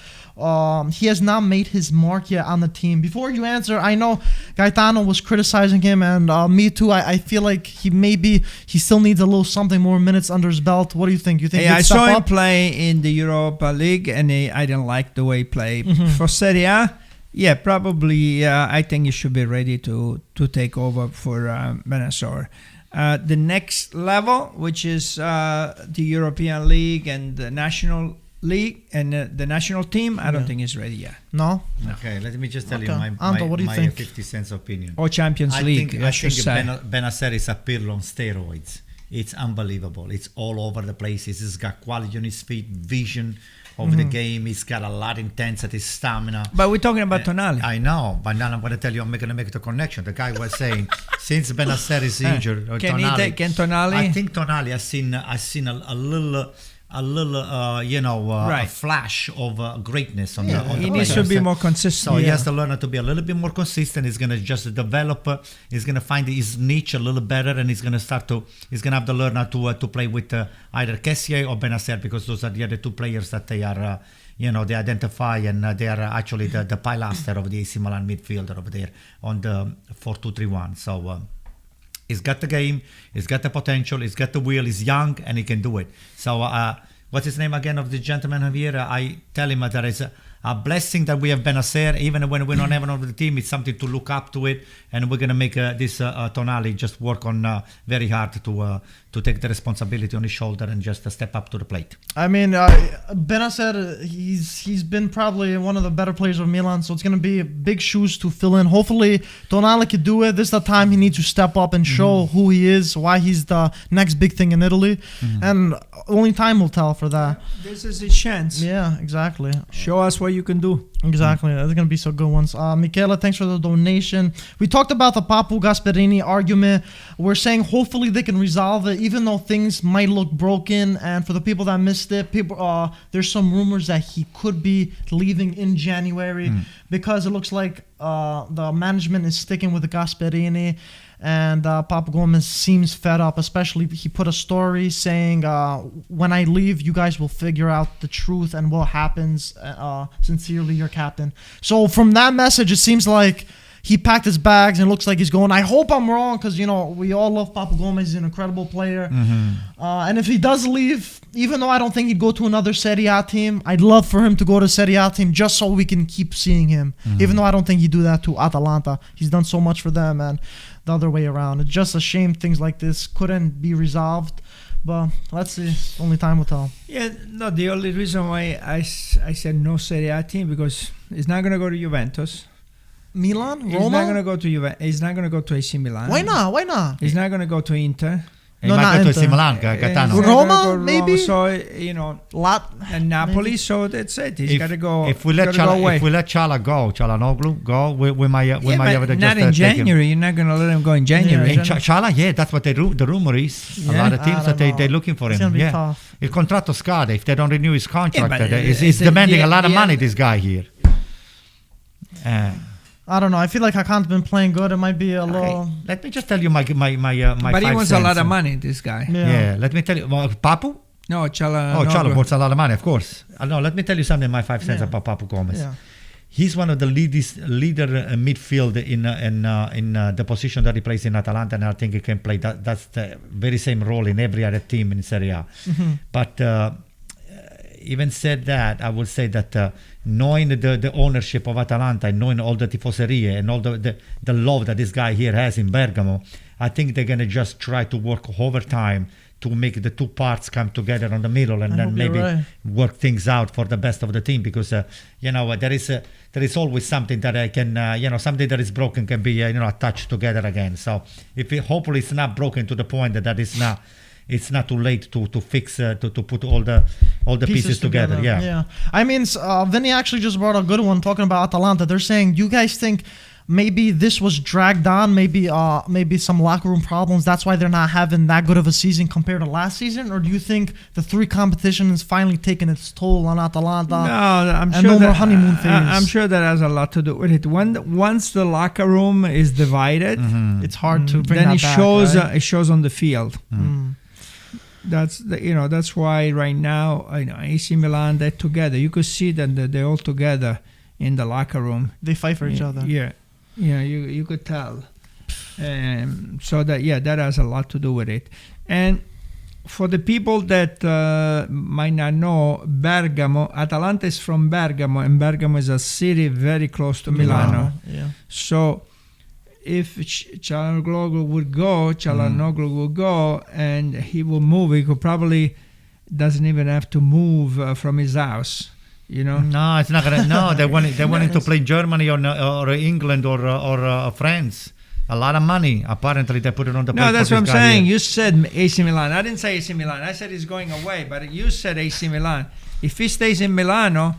He has not made his mark yet on the team. Before you answer, I know Gaetano was criticizing him, and me too. I feel like he still needs a little something more minutes under his belt. What do you think? You think? I he'd saw step him up? play in the Europa League, and I didn't like the way he played. For Serie A, yeah, probably. I think he should be ready to take over for Benacer. The next level, which is the European League and the National League and the national team, I don't think is ready yet. No. Okay, let me just tell you Anto, what do you my think? 50 cents opinion. Or Champions League, I should say. Benacer is a Pirlo on steroids. It's unbelievable. It's all over the place. He's got quality on his feet, vision of the game. He's got a lot of intensity, stamina. But we're talking about Tonali. I know, but now I'm going to tell you, I'm going to make the connection. The guy was saying, since Benacer is injured, Can Tonali? I think Tonali has seen a little a flash of greatness on the He needs to be more consistent. So he has to learn to be a little bit more consistent. He's going to just develop. He's going to find his niche a little better, and he's going to have to learn how to play with either Kessié or Benacer, because those are the other two players that they are. They identify, and they are actually the pilaster of the AC Milan midfielder over there on the 4-2-3-1. So he's got the game, he's got the potential, he's got the will, he's young, and he can do it. So what's his name again of the gentleman over here? I tell him that it's a blessing that we have Benacer. Even when we don't have another team, it's something to look up to it, and we're going to make this Tonali just work on very hard to take the responsibility on his shoulder and just step up to the plate. I mean, Benacer, he's been probably one of the better players of Milan, so it's going to be big shoes to fill in. Hopefully, Tonali could do it. This is the time he needs to step up and show who he is, why he's the next big thing in Italy, and only time will tell for that. This is his chance. Yeah, exactly. Show us what you can do. Exactly. They're going to be so good ones. Michela, thanks for the donation. We talked about the Papu Gasperini argument. We're saying hopefully they can resolve it, even though things might look broken. And for the people that missed it, there's some rumors that he could be leaving in January because it looks like the management is sticking with the Gasperini. And Papa Gomez seems fed up, especially he put a story saying, when I leave, you guys will figure out the truth and what happens. Sincerely, your captain. So from that message, it seems like he packed his bags and it looks like he's going. I hope I'm wrong because, we all love Papa Gomez. He's an incredible player. And if he does leave, even though I don't think he'd go to another Serie A team, I'd love for him to go to a Serie A team just so we can keep seeing him. Even though I don't think he'd do that to Atalanta. He's done so much for them, and the other way around. It's just a shame things like this couldn't be resolved. But let's see. Only time will tell. Yeah, no, the only reason why I said no Serie A team because he's not going to go to Juventus. Milan? Roma? He's not going to go to Juventus. He's not going to go to AC Milan. Why not? He's not going to go to Inter. No, not to AC Milan, Gaetano. Roma, maybe? So, and Napoli, maybe. So that's it. He's got to go. If we let Çalhanoğlu go, we might have to not in January. You're not going to let him go in January. Çalha, that's what the rumor is. A lot of teams they're looking for him. It's be tough. Il contratto scade. If they don't renew his contract, he's demanding a lot of money, this guy here. I don't know. I feel like Hakan's been playing good. It might be a little. Let me just tell you my But he wants a lot of money, this guy. Yeah. Let me tell you. Papu? No, Çalha. Çalha wants a lot of money, of course. No, let me tell you something. My 5 cents about Papu Gomez. Yeah. He's one of the leader midfield in the position that he plays in Atalanta, and I think he can play that's the very same role in every other team in Serie A. But even said that, I would say that. Knowing the ownership of Atalanta and knowing all the tifoserie and all the love that this guy here has in Bergamo, I think they're going to just try to work overtime to make the two parts come together on the middle and then maybe work things out for the best of the team because, there is always something that I can, something that is broken can be, attached together again. So hopefully it's not broken to the point that it's not too late to fix to put all the pieces together. Yeah. I mean, Vinny actually just brought a good one talking about Atalanta. They're saying, you guys think maybe this was dragged on, maybe some locker room problems. That's why they're not having that good of a season compared to last season, or do you think the 3 competitions finally taken its toll on Atalanta? No, I'm sure no more honeymoon phase. I'm sure that has a lot to do with it. Once the locker room is divided, it's hard to bring then that back. It shows on the field. That's why right now AC Milan, they're together. You could see that they're all together in the locker room. They fight for each other. Yeah, you could tell. So that has a lot to do with it. And for the people that might not know, Bergamo, Atalanta is from Bergamo, and Bergamo is a city very close to Milano. Yeah. So if Çalhanoğlu would go and he will move, he could probably doesn't even have to move from his house. No, it's not gonna. No, they wanted to play Germany or England or France. A lot of money. Apparently, they put it on the. No, that's what I'm saying. You said AC Milan. I didn't say AC Milan. I said he's going away, but you said AC Milan. If he stays in Milano,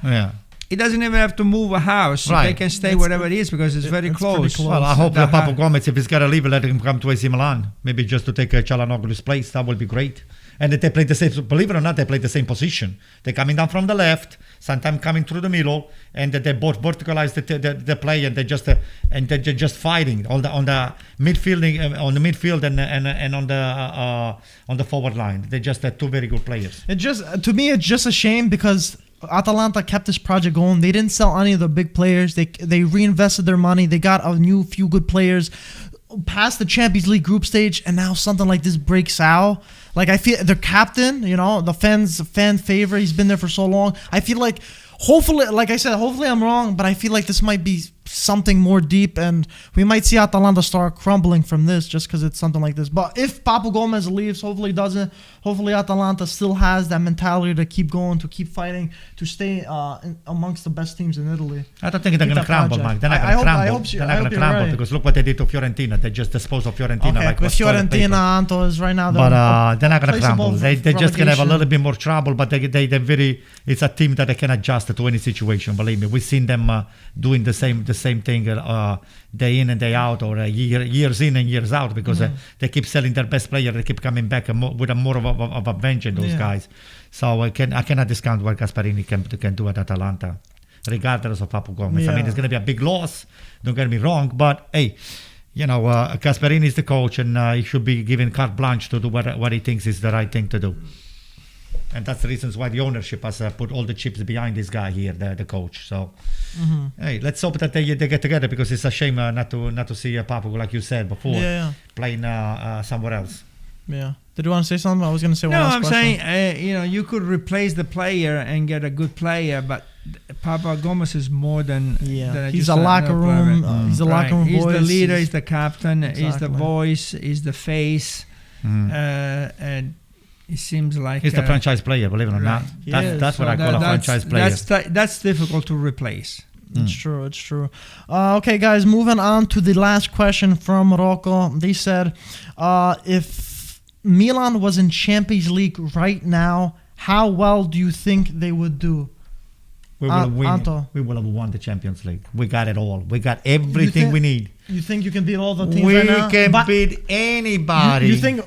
he doesn't even have to move a house. Right. They can stay wherever it is because it's very close. Well, I hope that Papu Gomez, if he's got to leave, let him come to AC Milan. Maybe just to take Çalhanoğlu's place. That would be great. And they play the same. Believe it or not, they play the same position. They're coming down from the left, sometimes coming through the middle, and they both verticalize the play, and they're just fighting on the midfielding, on the midfield and on the forward line. They're just 2 very good players. To me, it's just a shame because Atalanta kept this project going. They didn't sell any of the big players. They reinvested their money. They got a few good players past the Champions League group stage, and now something like this breaks out. Like, I feel their captain, the fan favorite, he's been there for so long. I feel like, hopefully, like I said, hopefully I'm wrong, but I feel like this might be something more deep, and we might see Atalanta start crumbling from this just because it's something like this. But if Papu Gomez leaves, hopefully Atalanta still has that mentality to keep going, to keep fighting, to stay amongst the best teams in Italy. I don't think they're going to crumble, Mike. They're not going to crumble. They're not going to crumble because look what they did to Fiorentina. They just disposed of Fiorentina. Okay, like with Fiorentina, Anto is right now. But they're not going to crumble. They're just going to have a little bit more trouble, but they're very. It's a team that they can adjust to any situation. Believe me, we've seen them doing the same thing day in and day out, or years in and years out, because they keep selling their best player. They keep coming back with a more of a vengeance. Those guys. So I cannot discount what Gasperini can do at Atalanta, regardless of Papu Gomez. I mean, it's going to be a big loss. Don't get me wrong, but hey. Gasperini is the coach, and he should be given carte blanche to do what he thinks is the right thing to do. And that's the reasons why the ownership has put all the chips behind this guy here, the coach. So, hey, let's hope that they get together, because it's a shame not to see Papu, like you said before, playing somewhere else. Yeah. Did you want to say something? I was going to say one last question. Saying, you could replace the player and get a good player, but Papu Gomez is more than he's a locker room. He's a locker room voice. He's the leader. He's the captain. Exactly. He's the voice. He's the face. And it seems like he's the franchise player. Believe it or not, that's what I call a franchise player. That's difficult to replace. It's true. It's true. Okay, guys, moving on to the last question from Rocco. They said, if Milan was in Champions League right now, how well do you think they would do? We will win. We will have won the Champions League. We got it all. We got everything we need. You think you can beat all the teams right now? We can beat anybody. You think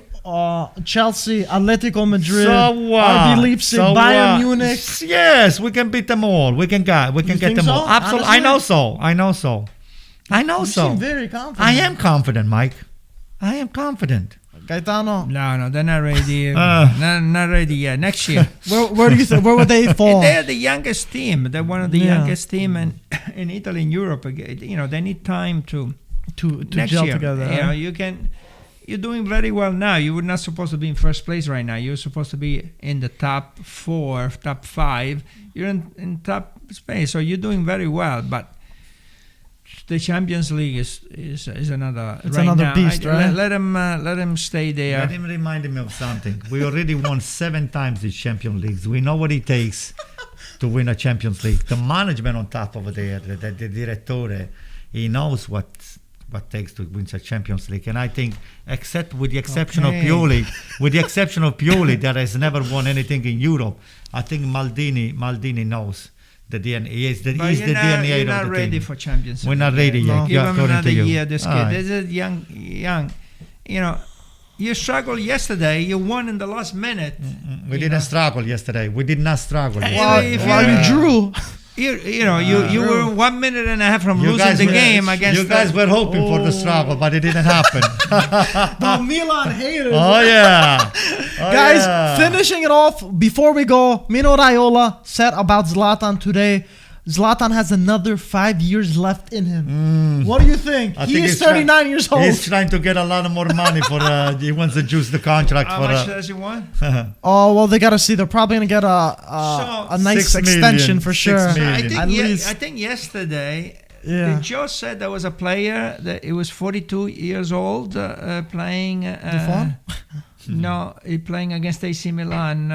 Chelsea, Atletico Madrid, so what? RB Leipzig, Bayern Munich? Yes, we can beat them all. We can get them all. Absolutely. I know so. You seem very confident. I am confident, Mike. I am confident. Gaetano? No, they're not ready. Not ready yet. Next year. Where do you think? Where would they fall? They're the youngest team. They're one of the youngest team in Italy and Europe. They need time to gel together. You're doing very well now. You were not supposed to be in first place right now. You're supposed to be in the top 4, top 5. You're in top space, so you're doing very well. But the Champions League is another. It's another beast, right? Let him stay there. Let him remind me of something. We already won 7 times these Champions Leagues. We know what it takes to win a Champions League. The management on top over there, the direttore, he knows what takes to win a Champions League. And I think, except with the exception of Pioli, that has never won anything in Europe, I think Maldini knows. The DNA is the DNA of the team. You're not ready for Champions League. We're not ready yet. Give him another year. This kid, this is young. You struggled yesterday. You won in the last minute. We didn't struggle yesterday. We did not struggle. Well, you drew. You were 1 minute and a half from losing the game against. You guys were hoping for the struggle, but it didn't happen. The Milan haters. Oh yeah, guys. Finishing it off before we go. Mino Raiola said about Zlatan today. Zlatan has another 5 years left in him. What do you think? He is 39 years old. He's trying to get a lot more money for. He wants to juice the contract How for. How much does he want? Oh well, they gotta see. They're probably gonna get a nice extension for sure. I think yesterday. Yeah. Joe said there was a player that he was 42 years old playing. No, he playing against AC Milan.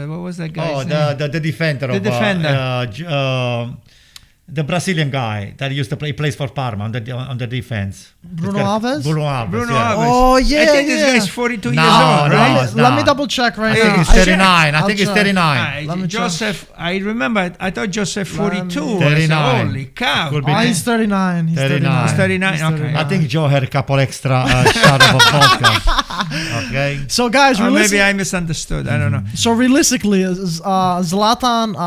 What was that guy's name? The defender. The defender. The Brazilian guy that used to play, plays for Parma on the defense. Bruno Alves? Bruno Alves. Oh, yeah. I think this guy's 42 years old, right? Let me double check right now. I think he's 39. I think he's 39. Joseph, I remember, I thought Joseph 42. 39. Holy cow. He's 39. He's 39. He's 39. Okay. I think Joe had a couple extra shot of a vodka. Okay. So, guys, maybe I misunderstood. I don't know. So, realistically, Zlatan,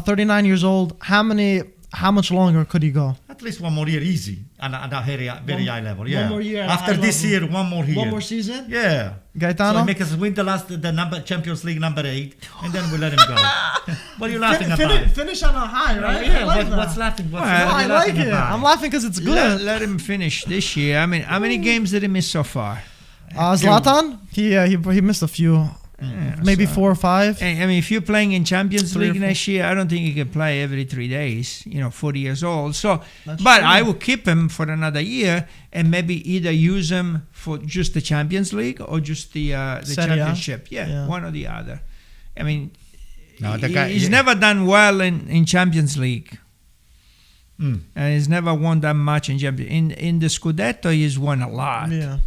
39 years old, how much longer could he go? At least 1 more year, easy, at a very high level. Yeah. 1 more year. After this year, 1 more year. 1 more season. Yeah. Gaetano. So make us win the Champions League number 8, and then we let him go. What are you laughing about? Finish on a high, right? Yeah. What's laughing? I like it. I'm laughing because it's good. Let him finish this year. I mean, how many games did he miss so far? Zlatan, he missed a few. maybe 4 or 5. I mean, if you're playing in Champions 3 or League 4. next year, I don't think he can play every 3 days. 40 years old. So, That's but true. I will keep him for another year and maybe either use him for just the Champions League or just the Serie A? Championship. Yeah. One or the other. I mean, No, the guy- he's never done well in Champions League. And he's never won that much in Champions. In the Scudetto, he's won a lot. Yeah.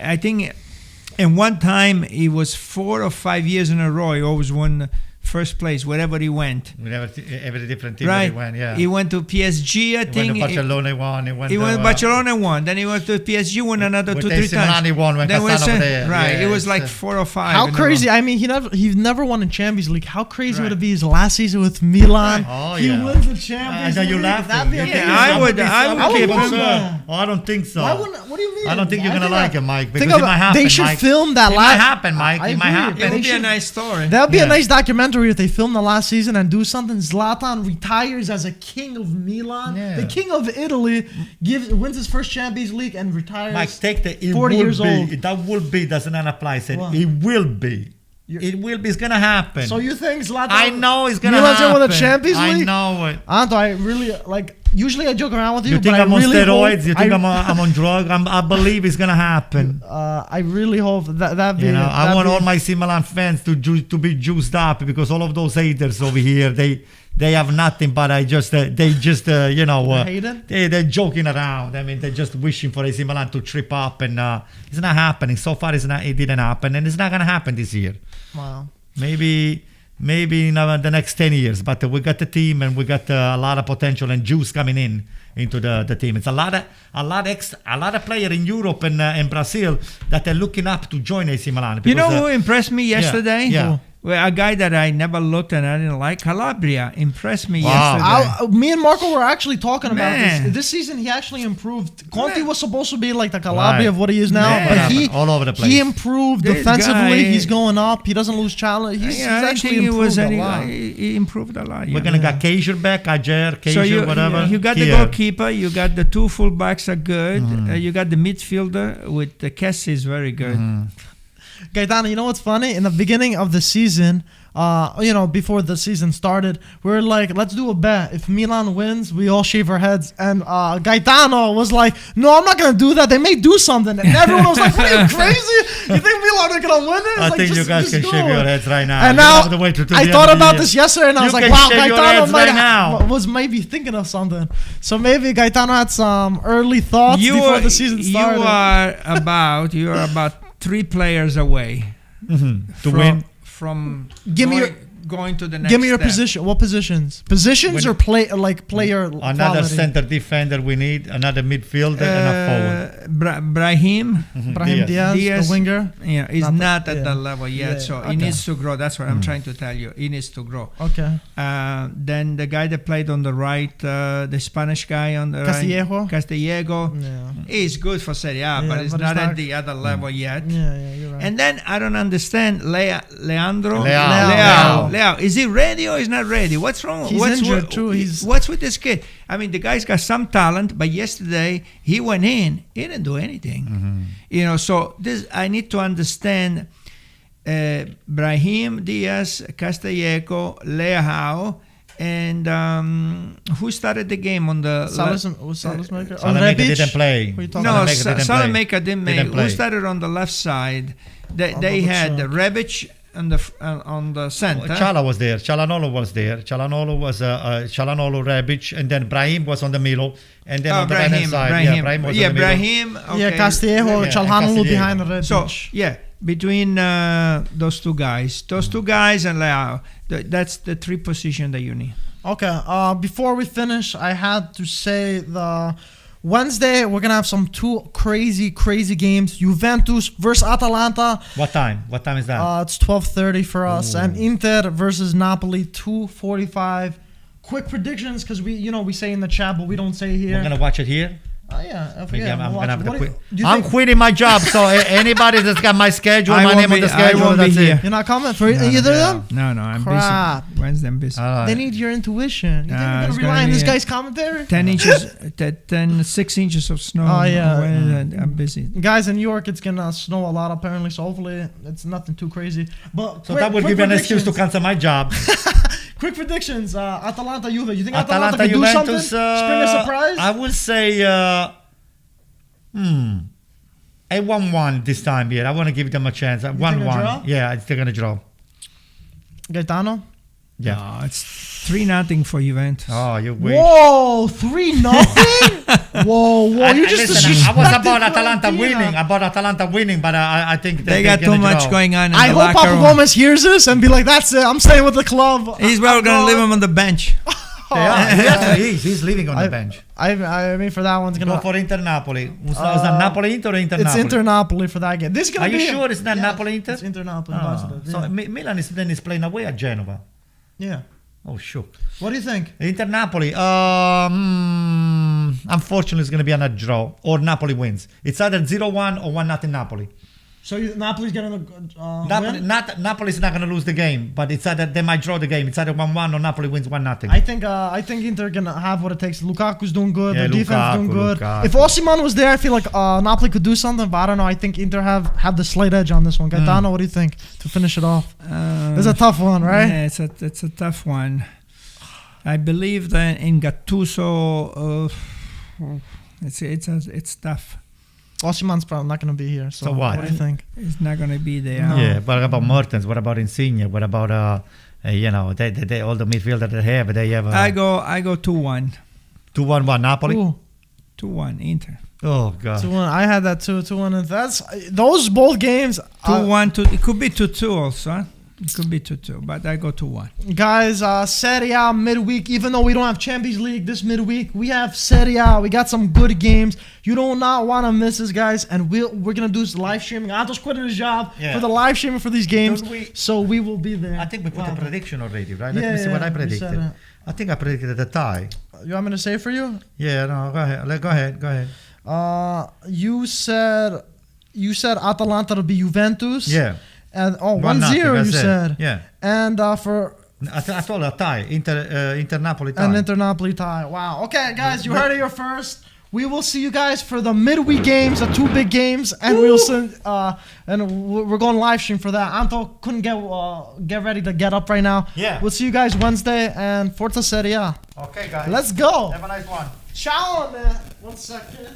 I think in one time he was 4 or 5 years in a row. He always won first place wherever he went. Whenever every different team Right. he went, yeah. He went to PSG, I He think. went to Barcelona, won. He went He to, went to Barcelona, won. Then he went to PSG, won another with 2-3 AC Milan, times. he won when Then was, Castano was there. right. Yeah, it was it's, like 4 or 5. How in a crazy! row. I mean, he never won a Champions League. How crazy would Right. it be his last season with Milan? Oh, he yeah. wins the Champions I know League. you're laughing. That'd be Yeah, amazing. I would keep love him. that. Oh, I don't think so. Why wouldn't? What do you mean? I don't think you're gonna like it, Mike, because Think it of might it. happen. They should Mike. film that It last. might happen, Mike. I It might agree. happen. It would be a should- nice story. That would be Yeah. a nice documentary if they film the last season and do something. Zlatan retires as a king of Milan, Yeah. the king of Italy, wins his first Champions League and retires. Mike, take the. It 40 will years be. old. That will be. Doesn't apply. Said What? it will be. You're- It will be. It's gonna happen. So you think Zlatan? I know it's gonna Milan's happen. gonna win the Champions I League? know it. Anto, I really like. Usually I joke around with you, You think but I'm I on really steroids? hope, You think I'm on drug? I believe it's gonna happen. I really hope that be. You know, I that'd want be- all my AC Milan fans to be juiced up, because all of those haters over here, they have nothing but Hating? they're joking around. I mean, they're just wishing for AC Milan to trip up, and it's not happening. So far, it didn't happen, and it's not gonna happen this year. Wow. Maybe in the next 10 years, but we got the team, and we got a lot of potential and juice coming into the team. It's a lot of players in Europe and Brazil that are looking up to join AC Milan. You know because, who impressed me yesterday? yeah. Well, a guy that I never looked and I didn't like, Calabria, impressed me Wow. yesterday. Me and Marco were actually talking about Man. this. This season, he actually improved. Conte Man. was supposed to be like the Calabria Right. of what he is now, Man. but he All over the place. he improved This defensively. guy- he's going up. He doesn't lose challenge. He's Yeah, I actually think improved a lot. he improved a lot. We're yeah. gonna get Kaiser back, Kaiser, So whatever. you got the here. goalkeeper, you got the 2 fullbacks are good, you got the midfielder with the Kessie is very good. Gaetano, you know what's funny? In the beginning of the season, before the season started, we were like, let's do a bet. If Milan wins, we all shave our heads. And Gaetano was like, no, I'm not going to do that. They may do something. And everyone was like, what are you crazy? You think Milan are going to win it? I Like, think just- you guys just can do shave it. your heads right now. And You don't now, have to wait till the I end thought of the about year. this yesterday, and I You was like, can wow, shave your Gaetano heads might right now. was maybe thinking of something. So maybe Gaetano had some early thoughts before the season started. You are about 3 players away To win. from Give me going to the next Give me your step. position. What positions? Positions When- or player Another quality? center defender we need, another midfielder, and a forward. Brahim, Brahim Diaz, Diaz. the winger. yeah, he's Not not, the- at yeah. that level yet, Yeah, so okay. he needs to grow. That's what I'm trying to tell you. He needs to grow. Okay. Then the guy that played on the right, the Spanish guy on the Castillejo? right, Castillejo, Yeah. he's good for Serie A, Yeah, but he's but not it's at not- the other level yet. Yeah, you're right. And then I don't understand Leandro. Leao. Leao. Is he ready or is not ready? What's wrong? He's injured too. What's with this kid? I mean, the guy's got some talent, but yesterday he went in. He didn't do anything. So this I need to understand. Brahim Diaz, Castillejo, Leao, and who started the game on the Was Salasmaker? Salamaker didn't play. Who you talking no, about? Salamaker didn't make. Didn't play. Who started on the left side? They not had sure. Rebic on the center. Chala was there. Chalanolo was there. Chalanolo was Chalanolo, Rebic, and then Brahim was on the middle, and then on the right hand side, Brahim was on the middle. Brahim. Okay. Yeah, Castillejo, Yeah, Calhanoglu Castillejo. behind the red. So between those two guys and Leao, that's the 3 positions that you need. Okay. Before we finish, I had to say the Wednesday we're gonna have some 2 crazy games. Juventus versus Atalanta. What time? What time is that? It's 12:30 for us, and Inter versus Napoli 2:45. Quick predictions, because we say in the chat, but we don't say here. We're gonna watch it here. Oh yeah, I Maybe forget. I'm We'll gonna have watch- to what do quit. you I'm think- quitting my job. So anybody that's got my schedule, I my won't name on be- the I schedule, won't be that's here. it. You're not coming for either of them. No, I'm Crap. busy. Wednesday I'm busy. All They right. need your intuition. You think Ah, they're it's gonna gonna rely on be this a- guy's commentary? 10 inches, 6 inches of snow. Oh, yeah. I'm busy. Guys, in New York, it's gonna snow a lot apparently. So hopefully, it's nothing too crazy. But So that would give you an excuse to cancel my job. Quick predictions. Atalanta, Juve. You think Atalanta, Atalanta can do something? Juventus. Spring a surprise? I would say a 1-1 this time. Yeah, I want to give them a chance. think a 1-1. draw? Yeah, I think they're gonna draw. Gaetano. Yeah. No, it's 3-0 for Juventus. Oh, you wish. Whoa, 3-0. Whoa. You just Listen, I was about disrespected Atalanta Fiorentina. winning. About Atalanta winning, but I think They got too much going on in I the hope locker Papa room. Gomez hears this and be like, "That's it. I'm staying with the club." He's well going to leave him on the bench. He's leaving on the bench. I mean, for that one's Go gonna. for Inter Napoli. Is that Napoli Inter or Inter It's Napoli? Inter Napoli for that game. This is gonna Are you be sure it's not Napoli Inter? It's Inter Napoli. Oh, so Yeah. Milan is playing away at Genova. Yeah. Oh, shook. What do you think? Inter Napoli. Unfortunately, it's going to be a draw or Napoli wins. It's either 0-1 or 1-0 Napoli. So Napoli's gonna Napoli, win? Napoli's not going to lose the game, but it's either they might draw the game. It's either 1-1 or Napoli wins 1-0. I think Inter gonna have what it takes. Lukaku's doing good. Yeah, The defense doing good. If Osimhen was there, I feel like Napoli could do something. But I don't know. I think Inter have the slight edge on this one. Gaetano, what do you think to finish it off? It's a tough one, right? Yeah, it's a tough one. I believe that in Gattuso, it's tough. Osimhen's probably not gonna be here. So, So what? do you think? It's not going to be there. No. Yeah, what about Mertens? What about Insigne? What about they all the midfielder they have? They have. I go 2-1. 2-1 Napoli. Ooh, 2-1 Inter. Oh god. 2-1. I had that 2-1. And that's those both games. 2-1. It could be 2-2 also. Huh? It could be 2-2, but I go 2-1. Guys, Serie A midweek. Even though we don't have Champions League this midweek, we have Serie A. We got some good games. You do not want to miss this, guys. And we're gonna do this live streaming. Anto's quitting his job for the live streaming for these games. So we will be there. I think we put a prediction already, right? Let Yeah, me see what I we said predicted. it. I think I predicted a tie. You want me to say it for you? Yeah, no, go ahead. Go ahead. You said Atalanta to be Juventus. Yeah. And 1-0 1-0, you that's it. said. Yeah. And for I told a tie. Inter Napoli tie. an Inter Napoli tie. Wow. Okay, guys, you heard it here first. We will see you guys for the midweek games, the two big games, and we'll send, we're going live stream for that. Anto couldn't get ready to get up right now. Yeah. We'll see you guys Wednesday and Forza Serie A. Okay, guys. Let's go. Have a nice one. Ciao, man. 1 second.